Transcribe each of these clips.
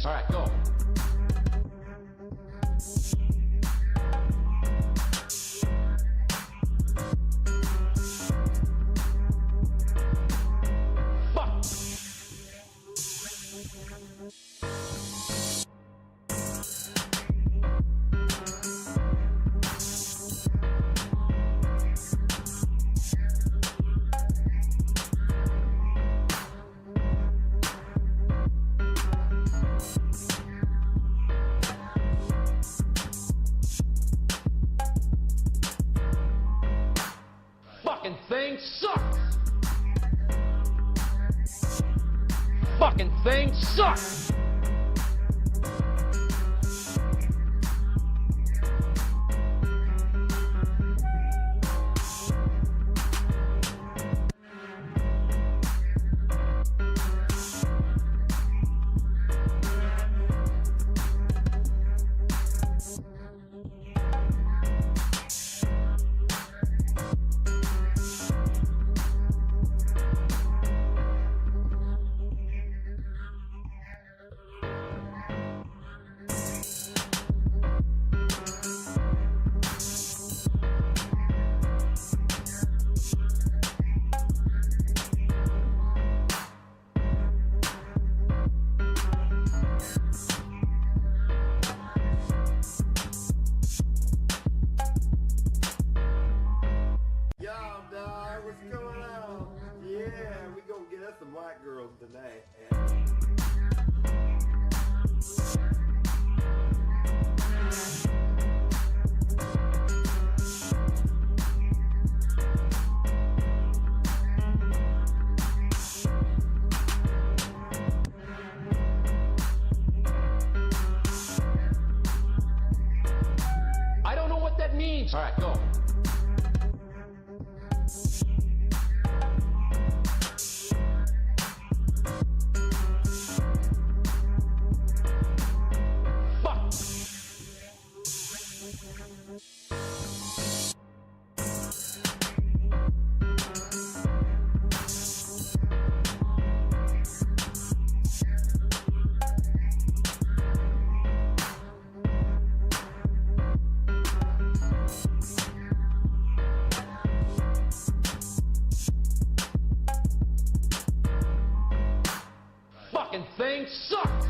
means. All right, go. Fucking thing sucks! Fucking thing sucks! Some white girls tonight. I don't know what that means. All right, go. Fucking thing sucks!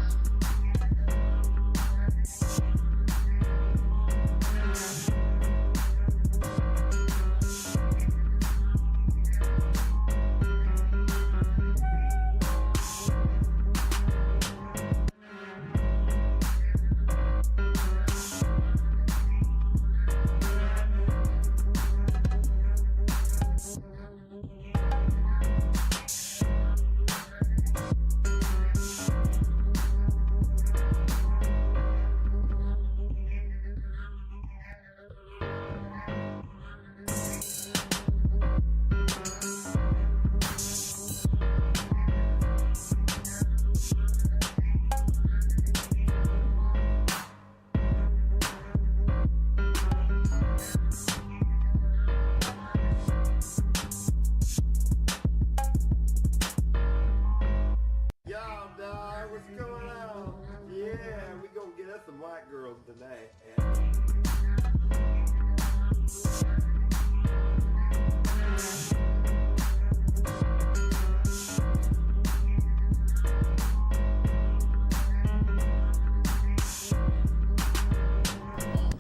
Some white girls tonight.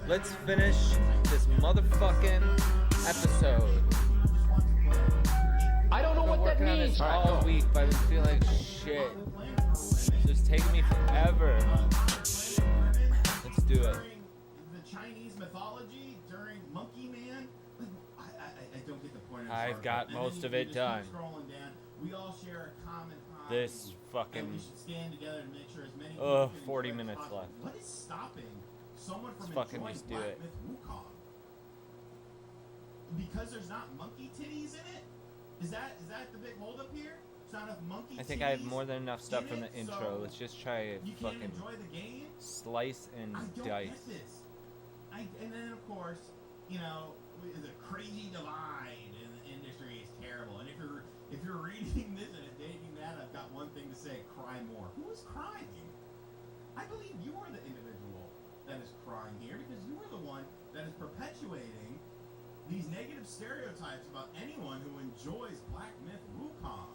Let's finish this motherfucking episode. I don't know what that means. All week, but I've been feeling like shit. It's taking me forever. Let's do it. The Chinese mythology during Monkey Man. I don't get the point. I've got most of it done. Scrolling down. We all share a common hobby. This fucking. We should stand together and make sure as many people can 40 enjoy minutes possible. left. What is stopping someone from Let's fucking enjoying just do Black it. Myth Wukong? Because there's not monkey titties in it? Is that the big holdup here? There's not enough monkey I think titties I have more than enough stuff from the so intro. Let's just try you can't fucking enjoy the game? slice and I don't dice. get this. And then of course, you know, the crazy divide in the industry is terrible. And if you're reading this and it's dating that, I've got one thing to say: cry more. Who is crying? that is perpetuating these negative stereotypes about anyone who enjoys Black Myth Wukong.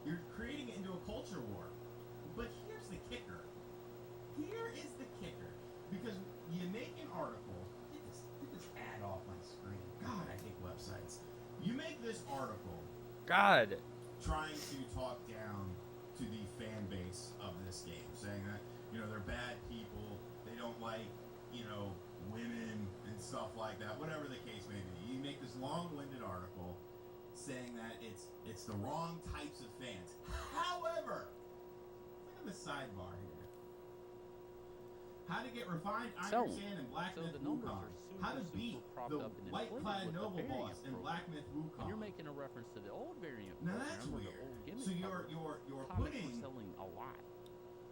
You're creating it into a culture war. But here's the kicker. Here is the kicker. Because you make an article. Get this ad off my screen. God, I hate websites. You make this article. God. Trying to talk down to the fan base of this game, saying that, you know, they're bad people, they don't like, you know, women and stuff like that, whatever the case may be. You make this long-winded article saying that it's the wrong types of fans. However, look at the sidebar here. How to get refined iron sand and Black Myth Wukong. How to beat the white-clad noble boss in Black Myth Wukong. When you're making a reference to the old variant now that's program, weird. or the old gimmick So you're comics putting were selling a lot.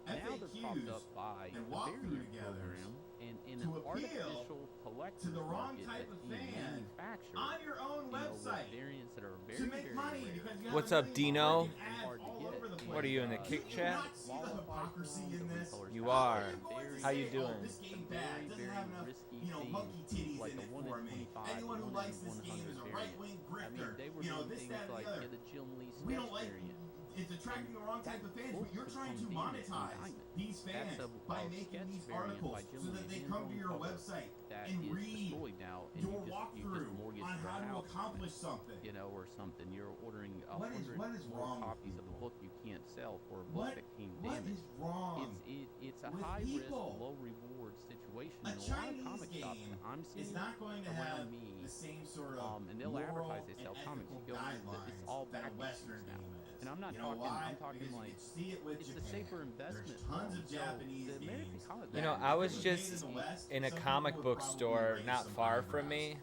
Now they're propped up FAQs by and the walkthrough variant togethers program and in to an appeal artificial collector's to the wrong market type that's of being fan manufactured, on your own you know, with website variants that are very, to make very money rare. because you What's have up, a million Dino? freaking ads Hard to all get. over the What are you in the place. kick Do you chat? not see the hypocrisy in this? You How are. you going to How you say, doing? Oh, this game bad. It doesn't have enough, you know, monkey titties in it for me. Anyone who likes this game is a right-wing I mean, grifter. they were You know, doing this, things that, and like the other. the Jim Lee We sketch don't like. variant. It's attracting the wrong type of fans, but you're trying to monetize these fans by making these articles so that they come to your website that and is read destroyed now, and your you just walkthrough mortgage on the how to house, accomplish something. you know, or something. You're ordering What is 100 wrong with copies of a people? book you can't sell for a book What that came what damaged. is wrong? It's a with high risk, people? low reward situation. A And a lot of Chinese comic shops game that I'm is seeing not going to have around me, the same sort of and they'll moral advertise they sell and comics. You ethical go in, guidelines it's all that a back Western issues now. game is. And I'm not You know talking. why? I'm talking Because like you can see it with it's Japan. a safer investment. There's tons of So Japanese the American games. comic You know, book I was industry- just in a comic book store not far from me,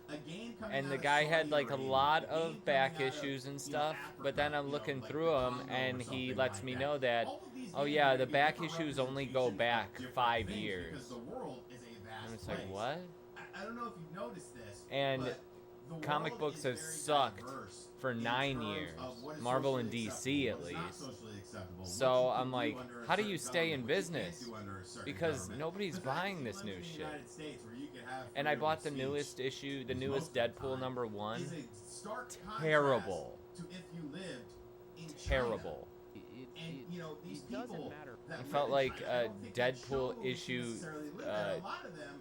and the out guy of had like a Saudi lot Arabia, a game of back coming out of, issues and you know, stuff, but then I'm Africa, looking you know, through like them the Congo and or he something lets like me that. know that, All of these oh games yeah, are the gonna be back different issues only go representation of back different 5 things years. Because the world is a vast And it's like, place. what? I don't know if you've noticed this, And but the comic world books is have very sucked diverse for in 9 terms years, of what is Marvel and socially DC at acceptable, what is not least. socially acceptable, So what you I'm can do like, under a how do certain you stay in government, what you can't business? do under a certain Because government. nobody's The fact buying that this you new live in the shit. United States where you can have And I freedom bought of the speech newest issue, the most newest of the Deadpool time #1. is a stark contrast Terrible. to if you lived in China. Terrible. And you know these it doesn't people matter. that It live felt in like China, I don't think that Deadpool chose to issue, necessarily live there. A lot of them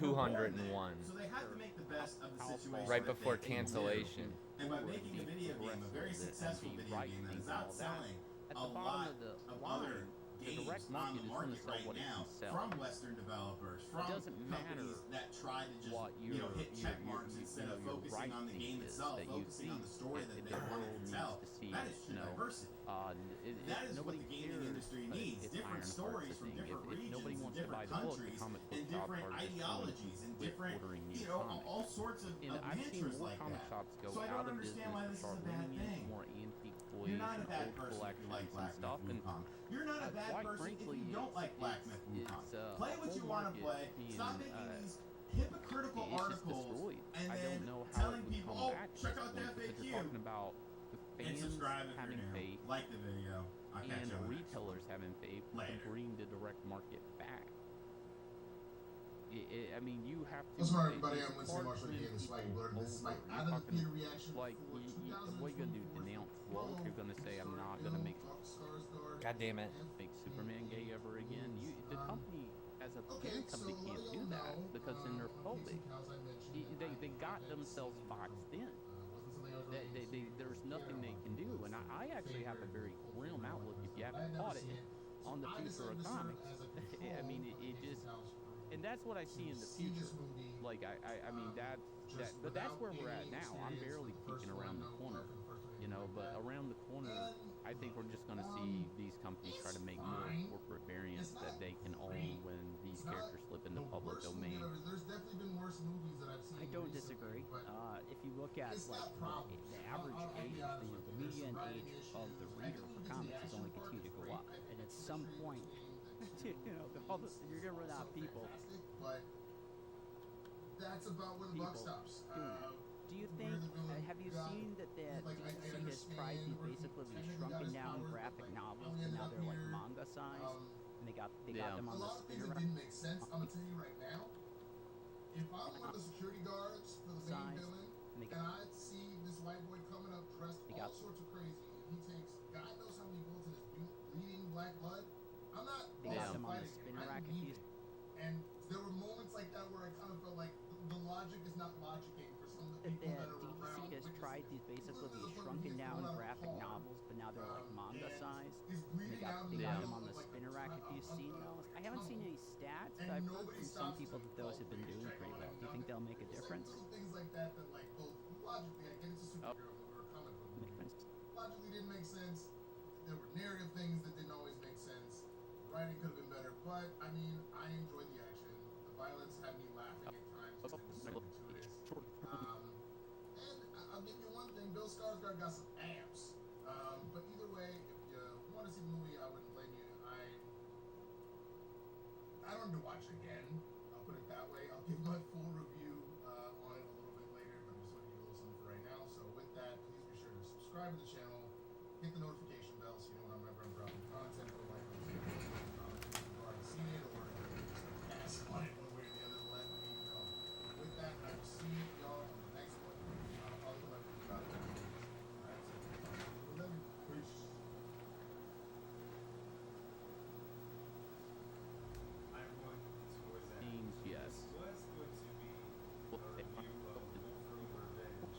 were born there. 201. So they had to make the best of the situation Right that before they could live. cancellation. And by making a video game, a very successful video game that is outselling At a the lot bottom of the of line, other the games direct on market the is going to market sell right what it now can sell. from Western developers, from doesn't companies matter that try to just what you know your- hit your- check marks your- instead of your focusing on the right game thing is itself, that you focusing on the think story that that the they wanted world to tell. needs to see, That is true you know, diversity. That is what nobody the gaming cares, industry but needs. it's Different Ironheart's stories the from thing. different If regions nobody and wants to buy different the book, the countries comic book and shop different are just going ideologies and with different, ordering new you know, comics. all sorts of And I've seen mantras more like comic that. shops go So I out don't of understand business why and this is start a bad leaning into thing. more antique toys You're not a and bad old person if you collections like and Black stuff. Myth And Wukong. You're not a bad quite person frankly, if you don't like Black Myth Wukong. Play what you want to play. Stop making these hypocritical it's just articles destroyed. and I then don't know how telling it would people, come oh, back check this out the point, because FAQ. you're talking about the And fans subscribe if having you're new. faith Like the video. I'll catch and you on the next one. retailers having faith to Later. bring the direct market back. I mean, you have to. What's up, everybody? it's I'm Winston hard Marshall to again. This is Swaggy people Blur. This is my over. You're out of the talking theater reaction like for what are you gonna do? Denounce woke? You're gonna say I'm not gonna make God damn it. Superman gay ever again? The company as a parent company can't do that because then they're phobic. They got themselves boxed in. There's nothing they can do, and I actually have a very grim outlook. If you haven't caught it, on the future of comics. I mean, it just, and that's what I see in the future. Like I mean but that's where we're at now. I'm barely peeking around the corner, you know. But around the corner, I think we're just going to see these companies try to make more corporate variants that they can own when these characters slip into public domain. There's definitely been worse movies that I've seen. I don't disagree. If you look at like the average age, the median age of the reader for comics is only continue to go up, and at some point, you know, you're gonna run out of people. But that's about when the buck stops. Do you think? Have you seen that DC has tried these basically these shrunken down graphic novels, and now they're like manga size, and they got them on A the lot of things spinner that rack? didn't make sense. I'm gonna tell you right now. if I'm one of the security guards for the main Size, villain, and they and I see this white boy coming up dressed They all got- sorts of crazy, and he takes God knows how many bullets in his bleeding black blood, I'm not They got also him on the fighting him. spinner I rack. need it. And there were moments like that where I kind of felt like the logic is not logicking for some of the people that are around. DTC has tried these basically Literally these the point shrunken where he's down going out of a graphic car, novels, but now they're like manga and size. he's bleeding out in They the got middle them on of, the like, spinner rack. If you've seen those, I haven't seen any stats, but and I've heard nobody from some stops people to that those have been call doing police, pretty check well. on Do you him, think they'll nothing. make a It's difference? Like little things like that that like, well, logically, I get it's a superhero movie or a comic book movie. Make sense. Logically didn't make sense. There were narrative things that didn't always make sense. Writing could have been better, but I mean, I enjoyed the action. The violence had me laughing at times because it was so gratuitous. And I'll give you one thing: Bill Skarsgård got some abs. But either way, if you want to see the movie, I wouldn't blame you. I don't need to watch it again. I'll put it that way. I'll give my full review on it a little bit later, but I'm just going to give you a little something for right now. So with that, please be sure to subscribe to the channel, hit the notification bell so you know whenever I'm dropping content, or like on YouTube, comment if you've already seen it, or just pass on it one way or the other. Let me know. With that, I will see y'all on the next one. I'll probably come up with about it. Alright, so love you. Peace. Hi everyone, it's ODYSEE. Names, yes. This was going to be a review of Wolverine Revenge,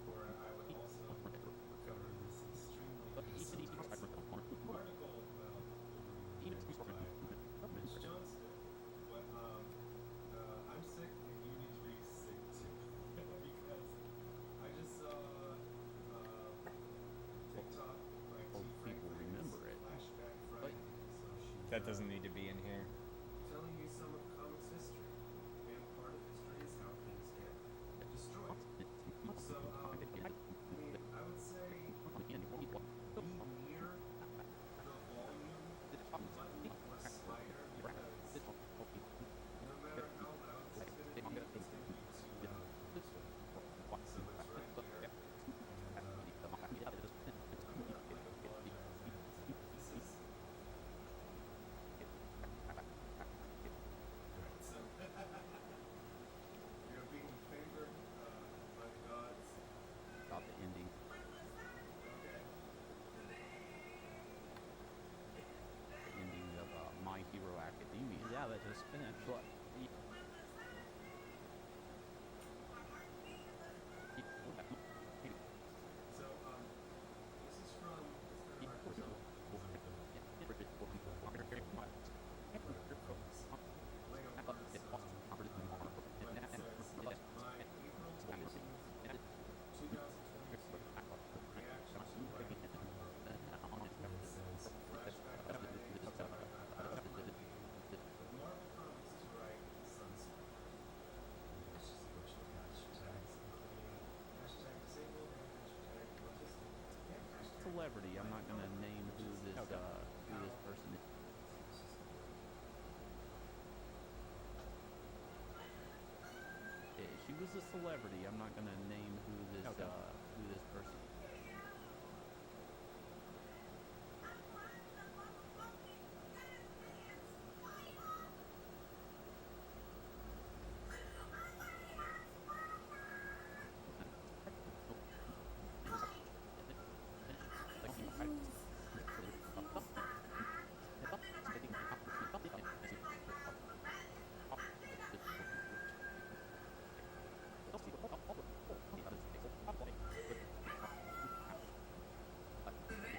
where I would also cover this extremely article about Wolverine Revenge by Mitch Johnston. But I'm sick and you need to be sick too. Because I just saw TikTok, like Hope T. people Franklin's remember it. Flashback Friday. So she's, That doesn't need to be in here. telling you some of comics history, and part of history is how things get destroyed. So, I mean, I would say be near the volume button or slider because no matter how loud it's going to be, it's going to be too loud. So it's right here, and I'm not like apologizing. This is right. So you're being favored by the gods. About the ending. Okay. The ending of My Hero Academia. Yeah, that just finished. But So, this is from, it's kind of hard to tell Lego Verse, but it says, my April 18th, 2022 reaction to Writing Combo. And it says, flashback Friday, Marvel Comics to write Sunspot. Let's just go to hashtags, including hashtag disabled and hashtag autistic and hashtag celebrity. I'm not gonna name who this person is. She was a celebrity. I'm not gonna name who this person is.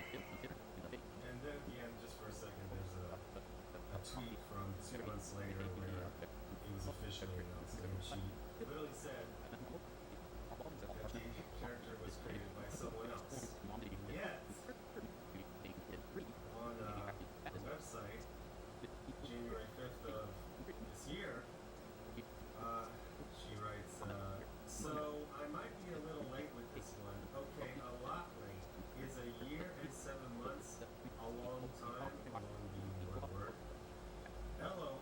And then again, just for a second, there's a tweet from 2 months later where it was officially announced, and she literally said that the character was created by someone else. Yet, on the website, January 5th of this year, she writes, so I might be a little late with this one. Okay, a lot late. Is a year and 7 months a long time? Long being one word. LOL.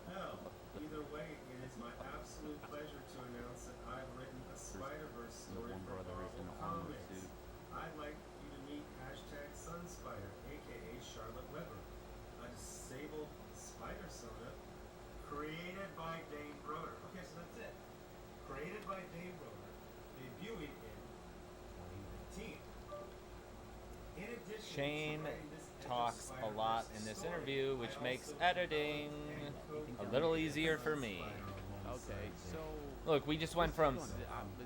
Either way, it is my absolute pleasure to announce that I've written a Spider-Verse story one for brother is Marvel in an armor Comics. suit. I'd like you to meet hashtag Sunspider, aka Charlotte Weber, a disabled spider sona created by Dane Broder. Okay, so that's it. Created by Dave Roller, debuting in 2019. In addition to Shane writing this talks Edge a of lot Spider-Verse in this story, interview, I which also makes developed editing and a co-created little easier for me. Okay, so Look, we just went from but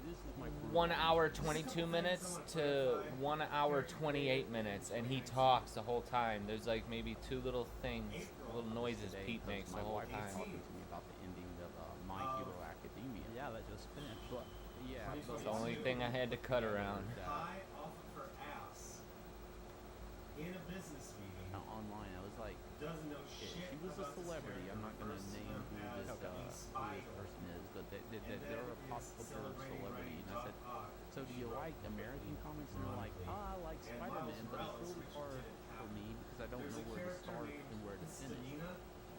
this is my 1 hour 22 minutes to 1 hour 28 minutes, and he talks the whole time. There's like maybe two little things, little noises Pete makes the my whole wife was time. talking to me about the ending of My Hero Academia. Yeah, that just finished. But yeah, It's the only thing I had to cut around. High off of her ass in a business meeting. online, I was like, Doesn't know yeah, shit. she was a about this celebrity. I'm not gonna character, name refers to who him this, as the who this Spider. person is, but And they're then a pop is culture celebrating celebrity. writing And I said, Doc Ock. so do She you wrote like the American movie, comics? And they're like, ironically. I like And Spider-Man, Miles but it's Morales, really which hard didn't for happen. me because I don't There's know a where to character start named and where to finish. Stamina,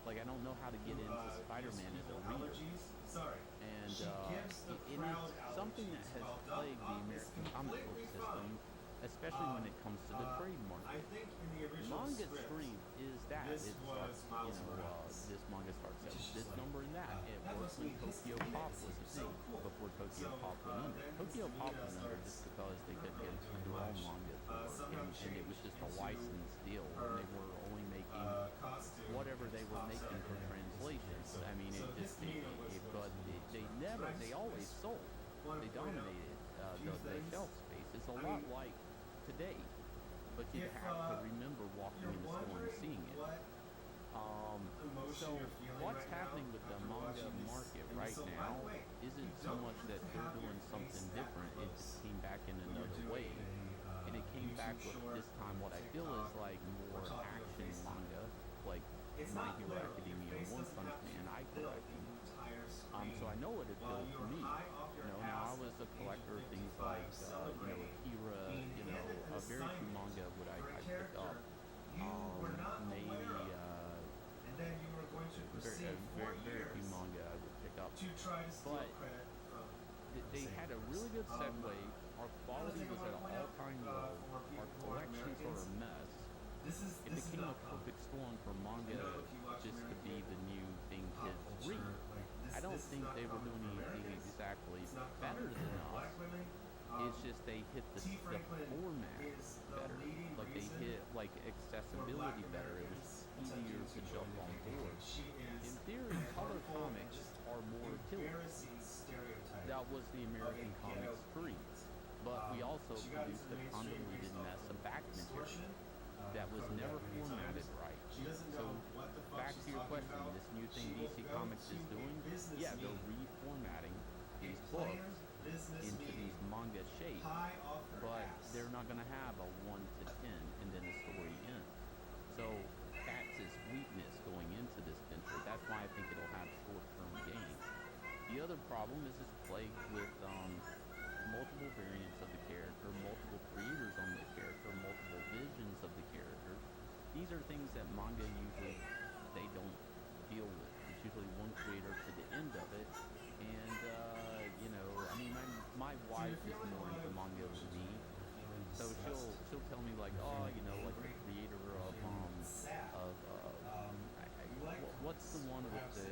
Like, I don't know how to get who, into gives Spider-Man as a people reader. allergies. Sorry. And She gives the it crowd is something that allergies, has while Doc plagued the Ock is American comic book completely system, fine. especially when it comes to the trade I market. think in the original Manga script, stream is that. this It was starts, Miles you know, Morales, this manga starts which at is just this like, number and that. It that works must when mean his Tokyo community Pop is was a so thing cool. before Tokyo So, Pop went under. then Tokyo Mr. Pop Mina went under starts just because they not couldn't really get doing their own much. manga to work, Somehow and it was changed just a into licensed deal, her, and they were only making costume whatever they were pops making up for in every translations. so- I mean, so it this just Mina was but supposed to be they much. never, But I they just- always sold. wanna They point out dominated a few the things. shelf space. It's a I lot mean, like today, but you if, have to remember walking you're in the store and wondering seeing it. what emotion So you're feeling what's right happening now with the after manga watching this market episode, right by now the way, isn't you so don't much have that to they're have doing your something face that different. It close just came back in when you're another doing way. And it came back YouTube with short this time what I feel TikTok is like more or talking on action FaceTime. manga, like It's My not Hero literal. Your Academia, face One doesn't Punch have to Man, I fill Correct. the entire screen. So I know what it While feels you for were me. high off your Now ass I was a at collector of age things 55 like, celebrating Akira, being handed an very few assignment manga would I for a pick character up. you were not Maybe aware of, and then you were going to proceed for very few years manga I would pick up. to try to steal But credit from They the had a same really good person. segue. Our quality was at an all-time low. Our collections were a mess. It became a perfect storm for manga just to be the new thing kids read. I don't think they were doing anything exactly better than us. It's just they hit the format better. Like they hit like accessibility better. It was easier to jump on board. In theory, color comics are more appealing. That was the American comics stream. But we also produced a convoluted mess of back material that was never formatted right. So back to your question, this new thing DC Comics is doing, yeah, they're reformatting these books into these manga shapes, but they're not going to have a 1 to 10 and then the story ends. So that's its weakness going into this venture. That's why I think it'll have short-term gain. The other problem is it's plagued with multiple variants of the character, multiple creators on the character, multiple visions of the character. These are things that manga usually they don't deal with. It's usually one creator to the end of it, and I mean, my wife is more into manga than me, so she'll tell me like, oh, like the creator of what's the one with the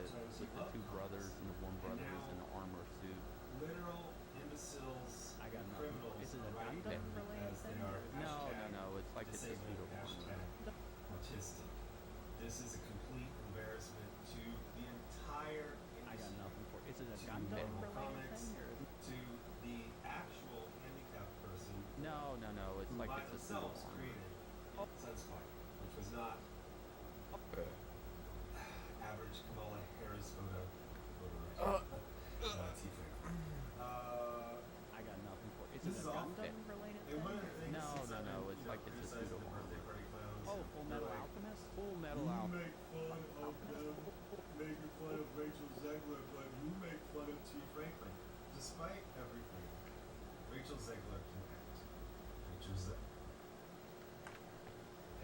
two brothers and the one brother is in the armor suit. Literal imbeciles I got and nothing. criminals Is it a writing Gundam them related because they thing? are No, it's like it's a disabled, pseudo armor. autistic. This is a complete embarrassment to the entire I got industry, nothing for. Is it a to Gundam Marvel related Comics, thing or? to the actual handicapped person No, it's who like by it's a pseudo themselves armor. created Sunspot, which was not average Kamala Harris photo. Teespring. I got nothing for. Is This it is a all Gundam related And thing? one of the things No, is that, it's like it's a criticizing pseudo the birthday armor. party clowns, Oh, Full Metal they're like, Alchemist. Full Metal You Alchemist. make fun of them making fun of Rachel Zegler, but you make fun of T. Franklin. Despite everything, Rachel Zegler can act.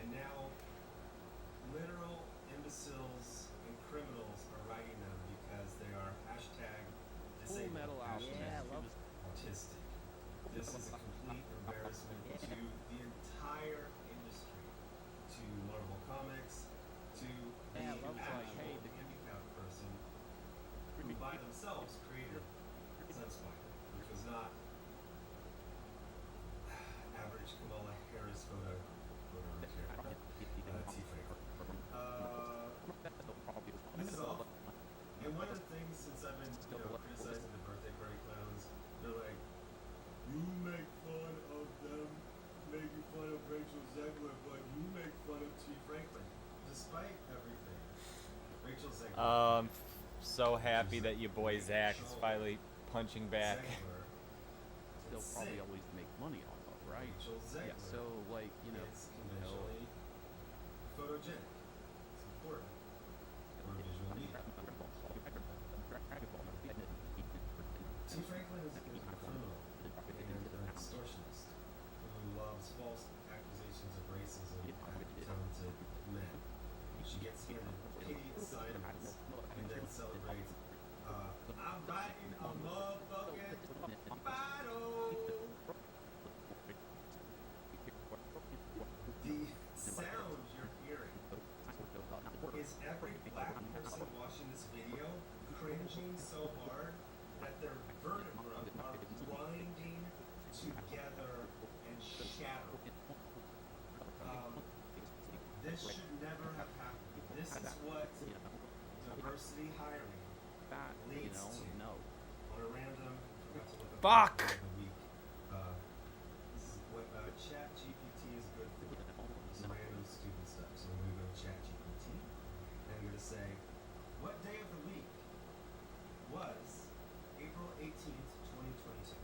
And now, literal imbeciles and criminals are writing them because they are hashtag Full disabled, Metal Alchemist. Yeah, I She love was autistic. This is a complete embarrassment to the entire industry, to Marvel Comics, to the Yeah, I love, actual like, hey, handicapped person who by themselves created Sunspot. not average Kamala Harris photo right here. Teespring. This is awful. And one of the things, since I've been, criticizing the birthday party clowns, they're like, you make fun of them making fun of Rachel Zegler, but you make fun of T. Franklin. Despite everything, Rachel Zegler. So happy that your boy Zach is finally punching back. They'll probably always make money off of, right? Yeah, so like, It's conventionally photogenic. It's important. Or visual media. T. Franklin is a criminal and an extortionist who loves false accusations of racism at talented men. She gets handed pity assignments and then celebrates, I'm writing a motherfucking bottle. The sound you're hearing is every black person watching this video cringing so hard that their vertebrae are grinding together and shattering. This should never have happened. This is what diversity hiring leads to. On a random, forgot to look up Fuck! the week. This is what ChatGPT is good for. Some random stupid stuff. So I'm going to go to ChatGPT and I'm going to say, what day of the week was April 18th, 2022?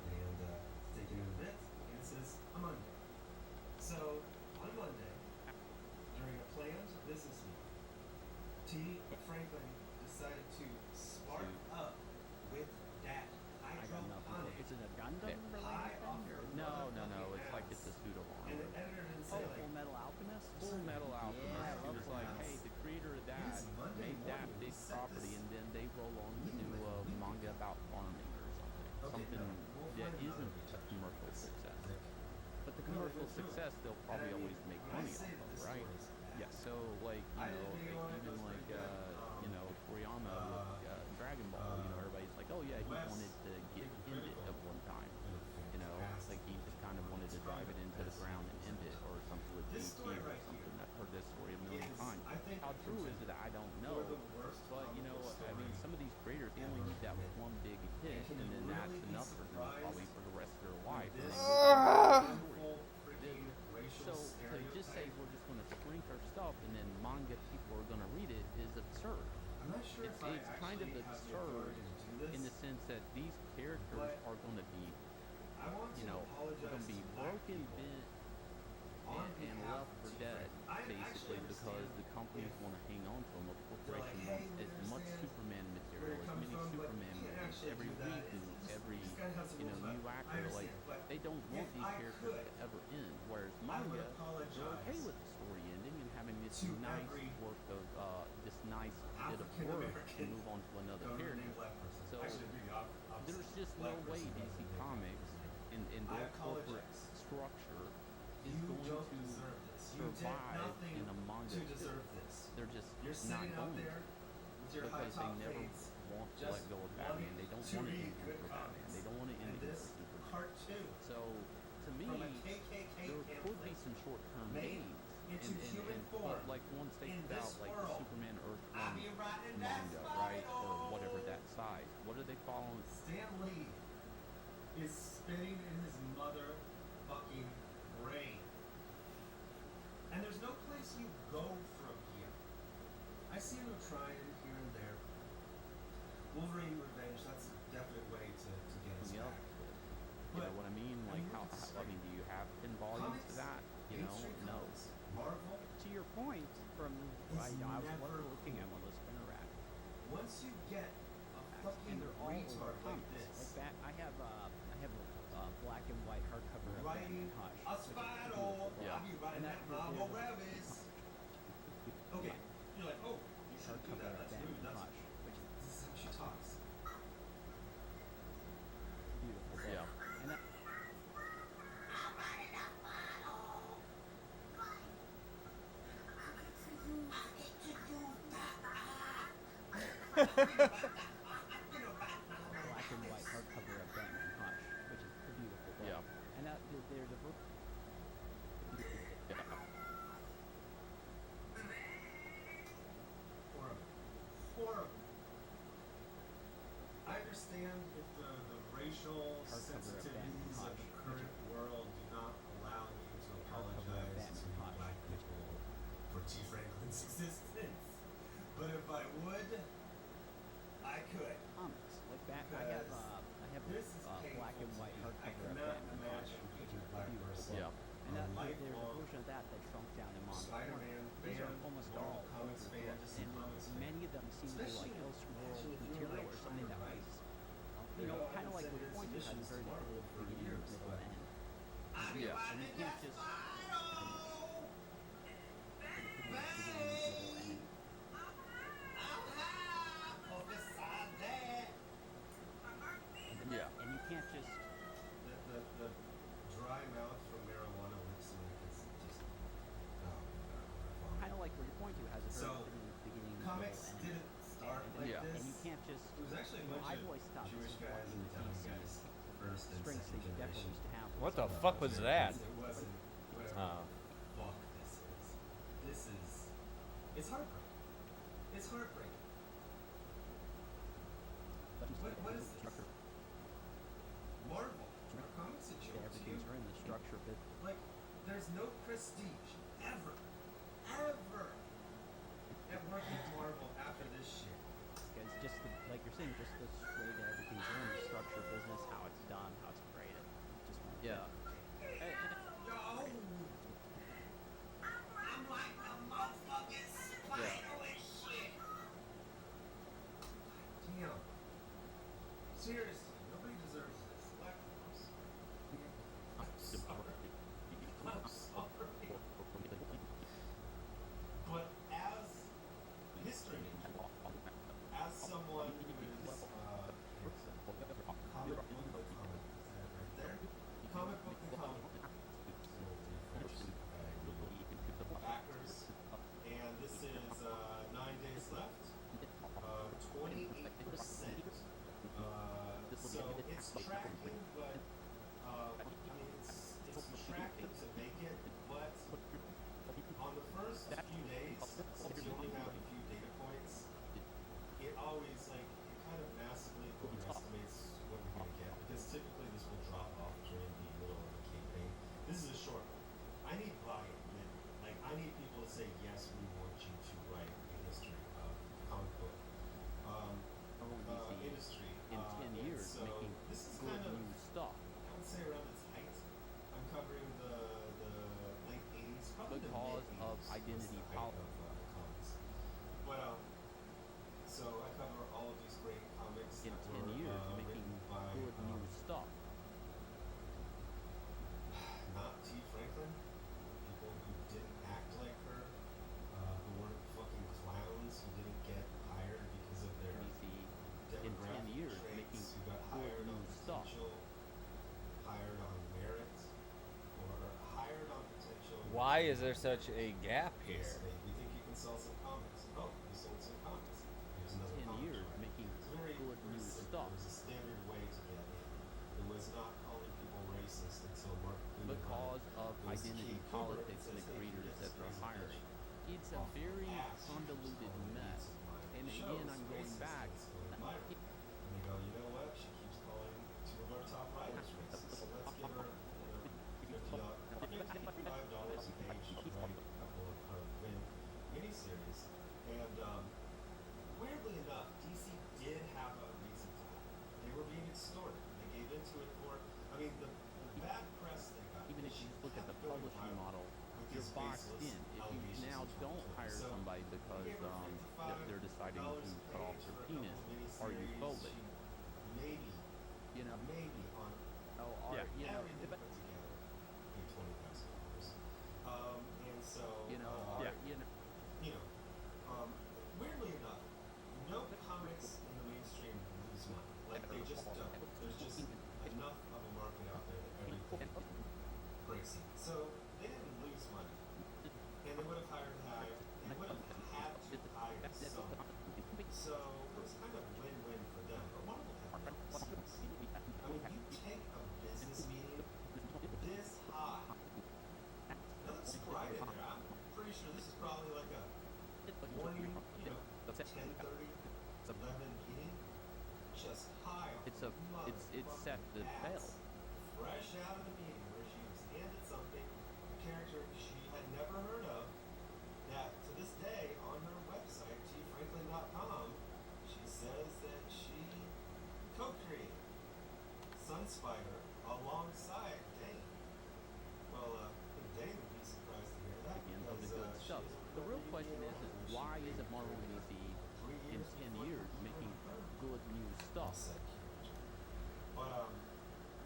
And it's taking it a bit, and it says a Monday. So, on Monday, during a planned business meeting, T. Franklin decided to spark up with that hydroponic. Is it a Gundam high related off thing? your Or? No, it's motherfucking like ass. it's a pseudo And the editor didn't say like, Full Metal Alchemist? Full Metal Alchemist. Yeah, I He love was Full like, Metal. hey, the creator of that It's Monday made that morning, big we set property, this and then they roll on to do a manga about farming or something. Okay, Something no, we'll that find another isn't a retouch. commercial success. Rick. But the No, commercial it's true. success, they'll And I probably mean, always make when I money say off that of, this right? story is bad, Yeah, so like, I did a video on it, even it was like, pretty good. Toriyama with Dragon Ball, everybody's like, oh yeah, he Wes, wanted to get being ended critical. at one time. Fantastic. Like he just kind of wanted to drive it into the ground and end it, or something with This DT story or right something. here I've heard this story a million is, times. I think, How true is it? I don't know. for the worst But I mean, some of these creators, they only ever need that made. one big hit, can and you then that's really be enough for them probably surprised for the rest of their life. And This they move on to the next story. harmful freaking racial So to just say stereotype. we're just going to shrink our stuff and then manga people are going to read it is absurd. I'm not sure if I It's kind of actually have the absurd authority to do this. in the sense that these characters But are going to be, I want to apologize going to be to black broken, people bent, on and behalf left of for T. dead, Frank. I basically, actually because understand the companies if want to hang on to them. The they're like, corporation hey, wants we as much understand Superman where material, you're as coming many from, but Superman you can't movies, actually every do that. reboot, every Just gotta have some rules new about it. I actor, like understand, but they don't want if these I characters could, to ever end. Whereas I would manga, they're apologize okay with the story ending and having this to nice every work of this nice bit of African work American and move on to another donor character. named black person. So Actually, it'd be the opposite. There's just no Black way person DC doesn't make Comics black and I their corporate apologize. structure is You going don't to deserve this. You did survive nothing in a manga to field. deserve this. They're just You're not sitting out going there to, with your high because they top never fades, want to just let go of wanting Batman. They don't to want to read end good for Batman. comics. They don't want to end And it this for Superman. cartoon So to me, from a KKK there could be pamphlet some short-term made gains. into human form But like one in statement this about like world. the Superman Earth I One be writing that manga, right, or whatever spiral. that size. What are they calling? Stan Lee is spinning in his motherfucking brain. And there's no place you go from here. I see him trying here and there. Wolverine Revenge, that's a definite way to get us Yep. back. You know But, what I mean? Like look how, at this I mean, do you have 10 volumes to Comics, that? You know, mainstream no. comics, Marvel, To your point, from I was never looking at one of those spinner racks. once you get a fucking And they're all over retard like comics. this, Like that, I have a black and white hardcover of writing Batman Hush. a which is spiral, beautiful. Yeah. I'll be writing And that that Marvel is- Ravis. Okay, you're like, oh, you should do Hardcover that, of that's Batman rude, that's Hush, which is this is how she talks. beautiful. book. Yeah. And that, black and social hardcover event sensitivities of Hush, the current world do not allow you to apologize to black people for T. Franklin's existence. But if I would, I could. comics. Like back, I have This is black and white I hardcover of cannot Batman Hush, imagine which being is a black beautiful person. book. Yeah. And a there's a lifelong version of that shrunk down in Mom's Spider-Man These are fan, almost Marvel all Comics older fan, books, DC and Comics fan. many of them seem to be like Especially Elseworld if you're material like or something that trying to was, write. kind of like what you're pointing to, has a very definitive beginning, years, middle, but- and end. Yeah. And you can't just Yeah. and you can't just The dry mouth from marijuana lip smack is just kind of like what you're pointing to has a very So, definitive beginning, comics middle, and end. didn't start like Yeah. this. And you can't just. It was actually a You know, bunch I've always of thought Jewish this is guys and what Italian the guys, first and Strengths that second you definitely generation. used to have. What the fuck was that? It wasn't whatever Oh. fuck this is. This is it's heartbreaking. It's heartbreaking. What is this? Marvel. Are comics a joke to you? Everything's are in the structure, but Like, there's no prestige ever at working at Marvel after this shit. it's just the, like you're saying, just the way that everything's in the structure, business, how it's done, how it's created. Just won't Yeah. fit. No! I'm like a motherfucking spider and shit! Damn. Seriously, nobody deserves this. Black folks. I'm sorry. I'm sorry. But as history major, as someone who is comic book the comic, is that right there? Comic book the comic. Backers, and this is 9 days left. 28%. So it's tracking, but I mean it's tracking to make it, but on the first few days, since you only have a few data points, it always it kind of massively overestimates what you're gonna get, because typically this will drop off during the middle of the campaign. This is a short one. I need buy-in. I need people to say, yes, we want you to write a history of comic book ODYSEE industry. in 10 and years so making this is good kind of, new stuff. I would say around its height. I'm covering the late 80s, probably Because the of mid-80s was identity the height politics. of comics. But so I cover all of these great comics In that 10 were years written making by good new stuff. not T. Franklin, people who didn't act like her, who weren't fucking clowns, who didn't get hired because of their ODYSEE in 10 demographic years traits, making who got good hired on new stuff. potential, hired on merit, or hired on potential. Why is there such a gap here? Yes, hey, we think you can sell some comics. Oh, you sold some comics. Here's another 10 comic years writer. making It's very, good very new simple. stuff. There's a standard way to get in. It was not calling people racist until Mark Guggenheim Because of was identity Key Cooper politics and and the says, hey, creators yes, that they're here's a hiring. bitch. It's a Off the very ass, she keeps convoluted calling mess. names of mine. And Shows again, I'm going racist back. and it's going viral. And they go, you know what? She keeps calling two of our top writers racist. So let's give her, $55 a page to write a couple of her miniseries. And weirdly enough, DC did have a reason for that. They were being extorted. They gave into it for, I mean, the bad press they got. Even if she you look at the kept going publishing viral model, with you're these boxed baseless in. If you allegations now of don't torture. hire So, somebody because we gave her they're deciding $55 to cut off a their page penis, for a are you couple phobic? miniseries. Maybe on Or, everything if put together, paid $20,000. And so, weirdly enough, no comics in the mainstream lose money. Like, they just don't. There's just enough of a market out there that everything breaks in. So, they didn't lose money. And they would have they would have had to hire someone. So, it was kind of win-win for them. But Marvel had no excuse. I mean, you it's set to fail. Fresh out of the meeting where she was handed something, a character she had never heard of, that to this day on her website, tfranklin.com, she says that she co-created Sunspider alongside Dane. Well, Dane would be surprised to hear that. Again, of the good stuff. The real question is why isn't Marvel and DC in 10 years making good new stuff? But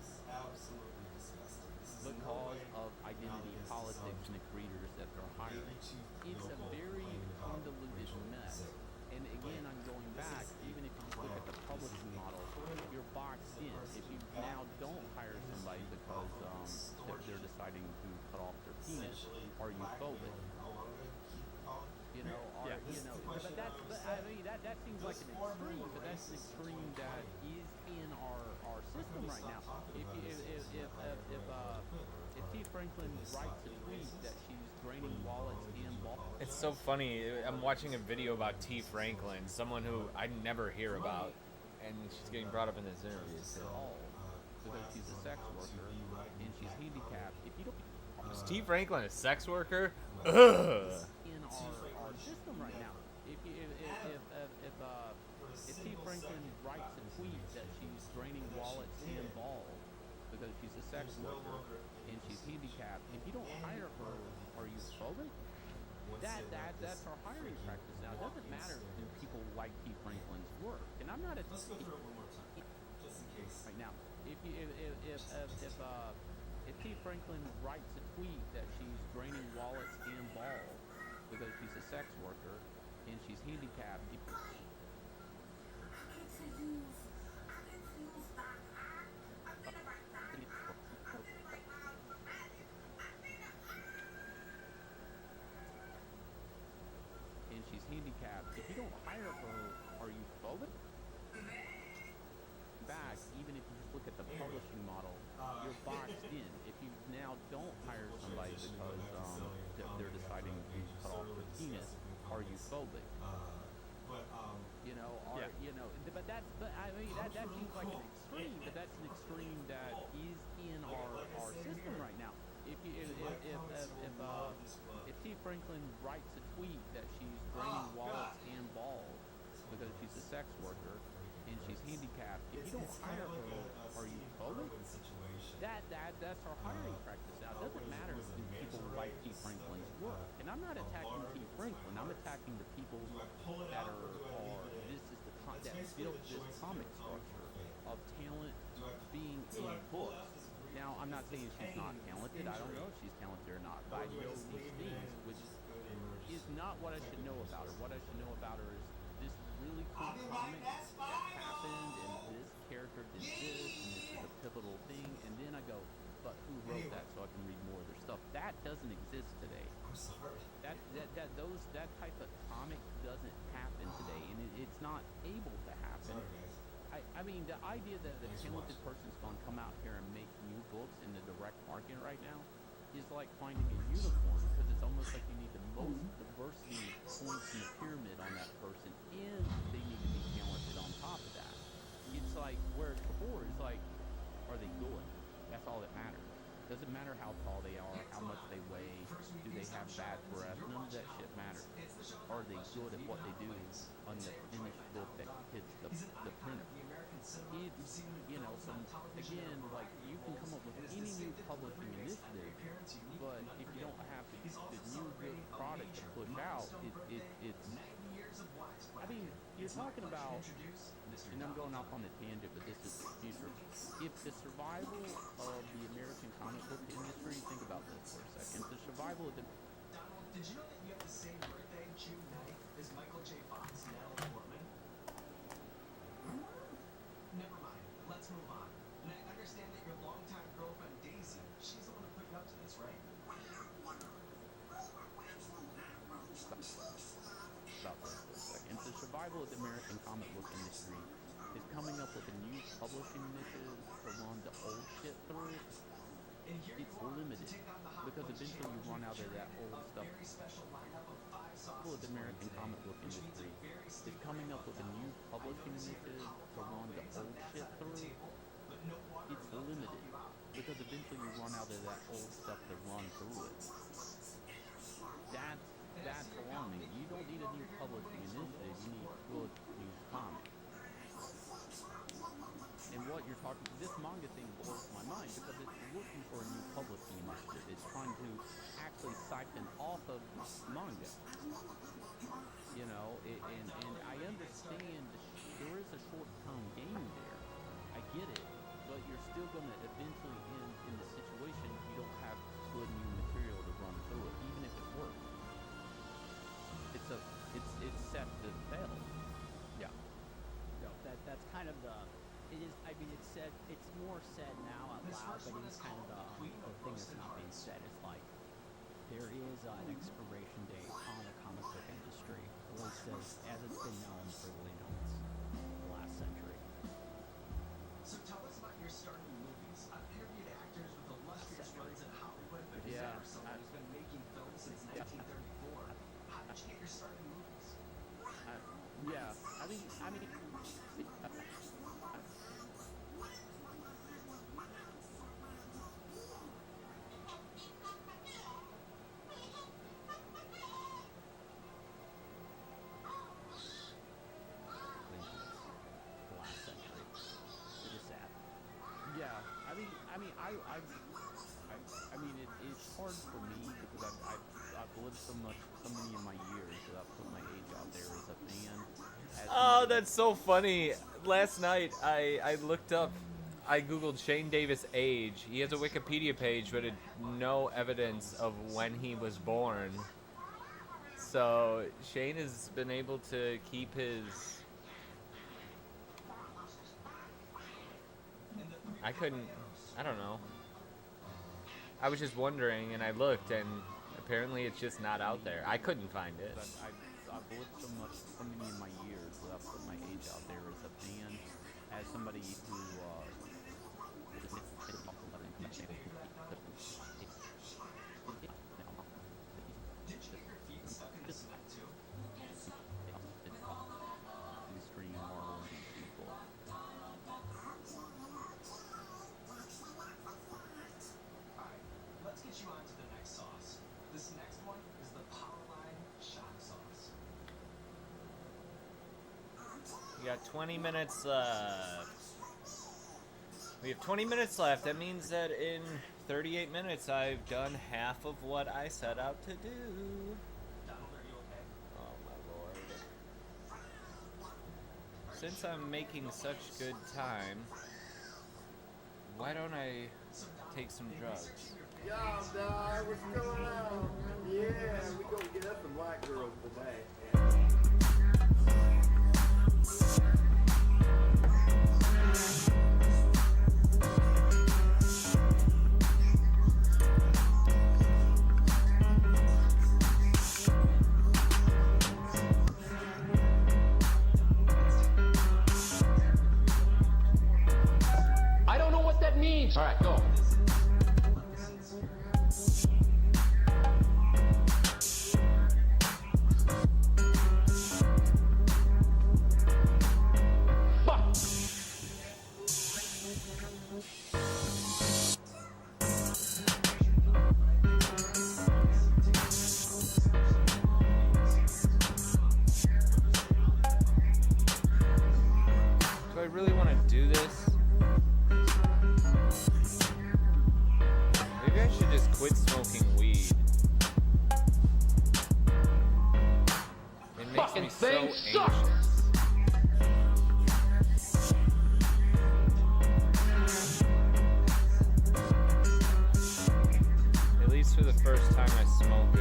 this is absolutely disgusting. This is no Because way of identity politics and the creators that they're hiring. It's a very convoluted mess. And again, I'm going back, even if you look at the publishing model, you're boxed in. If you now don't hire somebody because they're deciding to cut off their penis, are you phobic? You know, but I mean that seems like an extreme, but that's an extreme that is in our system right now. If T. Franklin writes a tweet that she's draining wallets and balls. It's so funny. I'm watching a video about T. Franklin, someone who I never hear about, and she's getting brought up in this interview. Because she's a sex worker and she's handicapped. If you don't, Is T. Franklin a sex worker? Ugh. in our system right now. If T. Franklin writes a tweet that she's draining wallets and balls because she's a sex worker and she's handicapped, if you don't hire her, are you phobic? That's our hiring practice now. It doesn't matter if people like T. Franklin's work, and I'm not a. Let's go through it one more time, just in case. Right now, if T. Franklin writes a tweet that she's draining wallets and balls because she's a sex worker and she's handicapped. And she's handicapped. If you don't hire her, are you phobic? Back, even if you just look at the publishing model, you're boxed in. If you now don't hire somebody because they're deciding to cut off their penis, are you phobic? But I mean that seems like an extreme, but that's an extreme that is in our system right now. If T. Franklin writes a tweet that she's draining wallets and balls because she's a sex worker and she's handicapped, if you don't hire her, are you phobic? That's our hiring practice now. It doesn't matter if people like T. Franklin's work, and I'm not attacking T. Franklin. I'm attacking the people that are that built this comic structure of talent being in books. Now, I'm not saying she's not talented. I don't know if she's talented or not, but I know these things, which is not what I should know about her. What I should know about her is this really cool comic that happened, and this character did this, and this is a pivotal thing, and then I go, but who wrote that so I can read more of their stuff? That doesn't exist today. I'm sorry. That type of comic doesn't happen today, and it's not able to happen. I mean, the idea that a talented person's going to come out here and make new books in the direct market right now is like finding a unicorn, because it's almost like you need the most diversity points in the pyramid on that person, and they need to be talented on top of that. It's like, whereas before, it's like, are they good? That's all that matters. Doesn't matter how tall they are, how much they weigh, do they have bad breath, none of that shit matters. Are they good at what they do on the finished book that hits the printer? It's, again, like, you can come up with any new publishing initiative, but if you don't have the new good product to push out, it's, I mean, you're talking about, and I'm going off on a tangent, but this is the future. If the survival of the American comic book industry, think about this for a second, the survival of the... Donald, did you know that you have the same birthday, June 9th, as Michael J. Fox and Natalie Portman? Never mind. Let's move on. And I understand that your longtime girlfriend, Daisy, she's the one who put you up to this, right? About this for a second. The survival of the American comic book industry is coming up with a new publishing initiative to run the old shit through. It's limited, because eventually you run out of that old stuff. The American comic book industry is coming up with a new publishing initiative to run the old shit through. limited because eventually you run out of that old stuff to run through it. That's alarming. You don't need a new publishing initiative. You need good new comics. And what you're talking, this manga thing blows my mind because it's looking for a new publishing initiative. It's trying to actually siphon off of manga. You know, and I understand there is a short-term gain there. I get it, but you're still going to eventually end in the situation you don't have good new material to run through it, even if it works. It's set to fail. Yeah. So that's kind of the. It is. I mean, it's more said now out loud, but it's kind of the thing that's not being said. It's like there is an expiration date on the comic book industry, at least as it's been known for the last century. So tell us about your start in movies. I've interviewed actors with illustrious runs in Hollywood, but is there someone who's been making films since 1934? How did you get your start in movies? Yeah. I mean. The last century. It is sad. Yeah, I mean, it's hard for me because I've lived so many of my years that I've put my age out there as a fan. Oh, that's so funny. Last night, I looked up, I googled Shane Davis' age. He has a Wikipedia page, but it no evidence of when he was born. So Shane has been able to keep his... I don't know. I was just wondering, and I looked, and apparently it's just not out there. I couldn't find it. I've lived so many of my years that I've put my age out there as a fan, as somebody who Did you get your feet stuck in the cement too? stream Marvel and DC books. Alright, let's get you on to the next sauce. This next one is the Powerline Shock Sauce. We got 20 minutes left. We have 20 minutes left. That means that in 38 minutes I've done half of what I set out to do. Donald, are you okay? Oh my lord. Since I'm making such good time, why don't I take some drugs? Yo, dog, what's going on? Yeah, we gonna get us some black girls today. I don't know what that means. All right, go. Fuck. Do I really want to do this? Maybe I should just quit smoking weed. It makes Fucking me so thing anxious. sucks. At least for the first time I smoke it.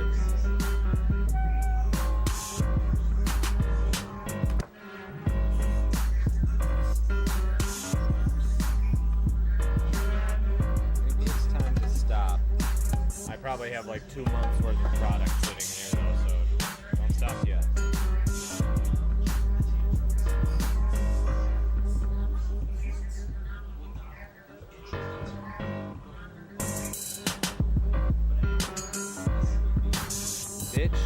Maybe it's time to stop. I probably have like 2 months worth of product sitting here though, so don't stop yet. Bitch.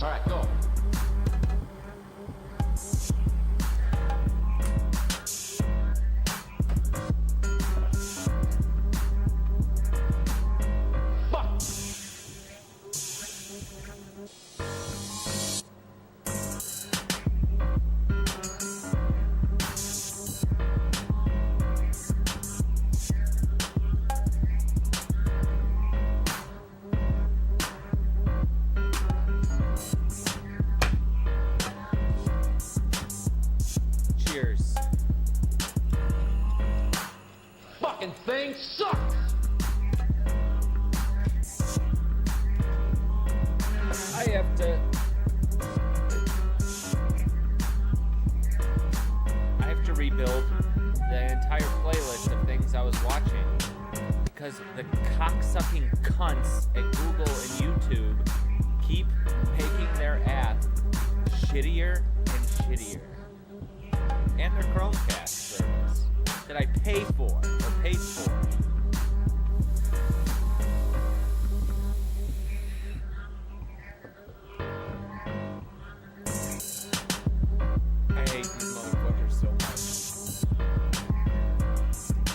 All right, go. Fuck. Cheers. Fucking thing sucks. I have to rebuild the entire playlist of things I was watching because the cocksucking cunts at Google and YouTube keep making their app shittier and shittier. And their Chromecast service that I pay for or paid for. I hate these motherfuckers so much.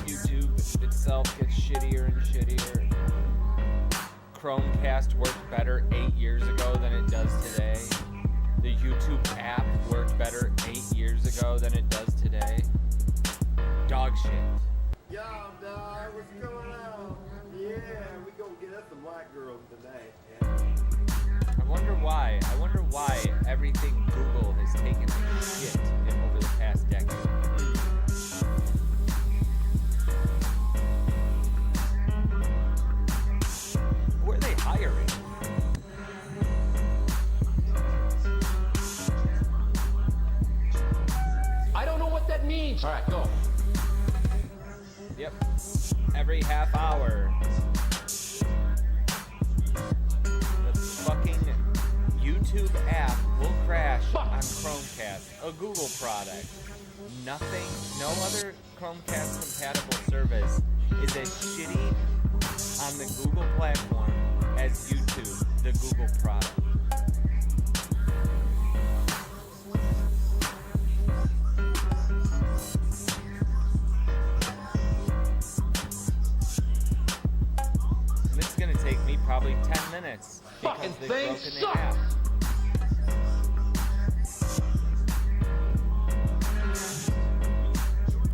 YouTube itself gets shittier and shittier. Chromecast worked better 8 years ago than it does today. The YouTube app worked better 8 years ago than it does today. Dog shit. Yo, dog, what's going on? Yeah, we gonna get us some white girls today. I wonder why everything Google has taken a shit in over the past decade. Who are they hiring? I don't know what that means. All right, go. Yep. Every half hour. The fucking YouTube app will crash on Chromecast, a Google product. Nothing, no other Chromecast compatible service is as shitty on the Google platform as YouTube, the Google product. And it's gonna take me probably 10 minutes because Fucking they've thing broken the sucks. app.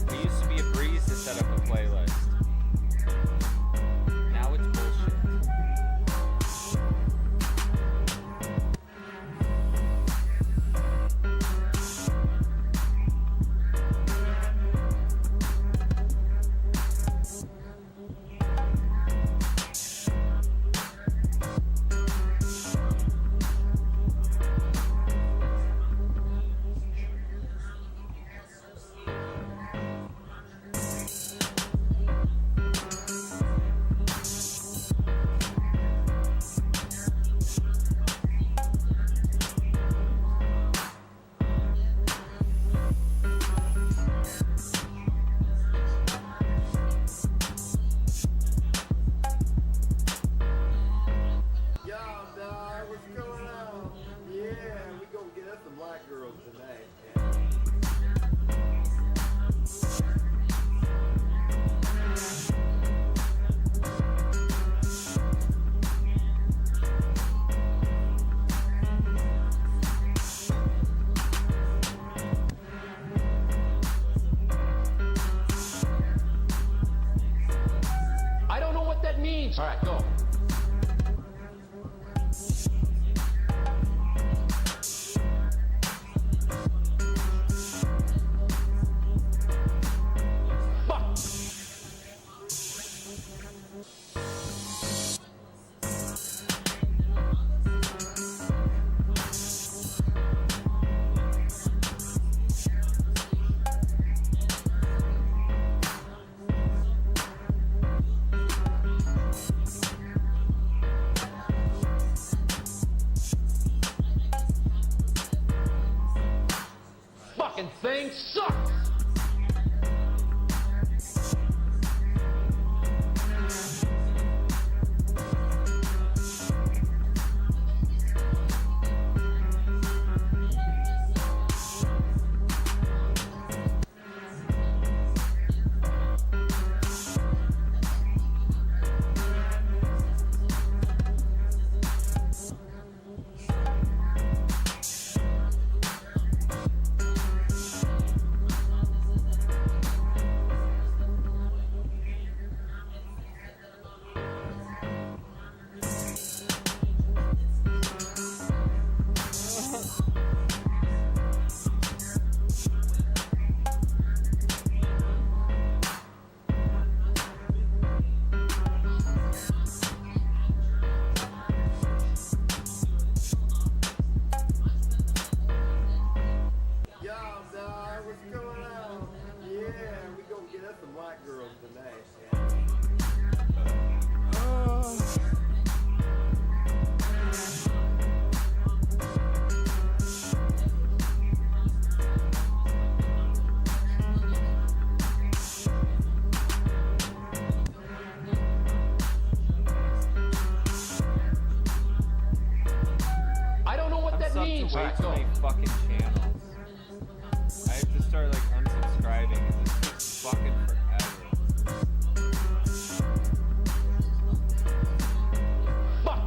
It used to be a breeze to set up a playlist. Now it's bullshit. Yo, dog, what's going on? Yeah, we gonna get us some white girls today. I don't know what that means. All right, go. Fuck. Fucking thing sucks. what's going on? Yeah, we gonna get us some white girls tonight. I don't know what that Subbed means. to way Alright, too go. many fucking channels. I have to start like unsubscribing and this takes fucking forever. Fuck!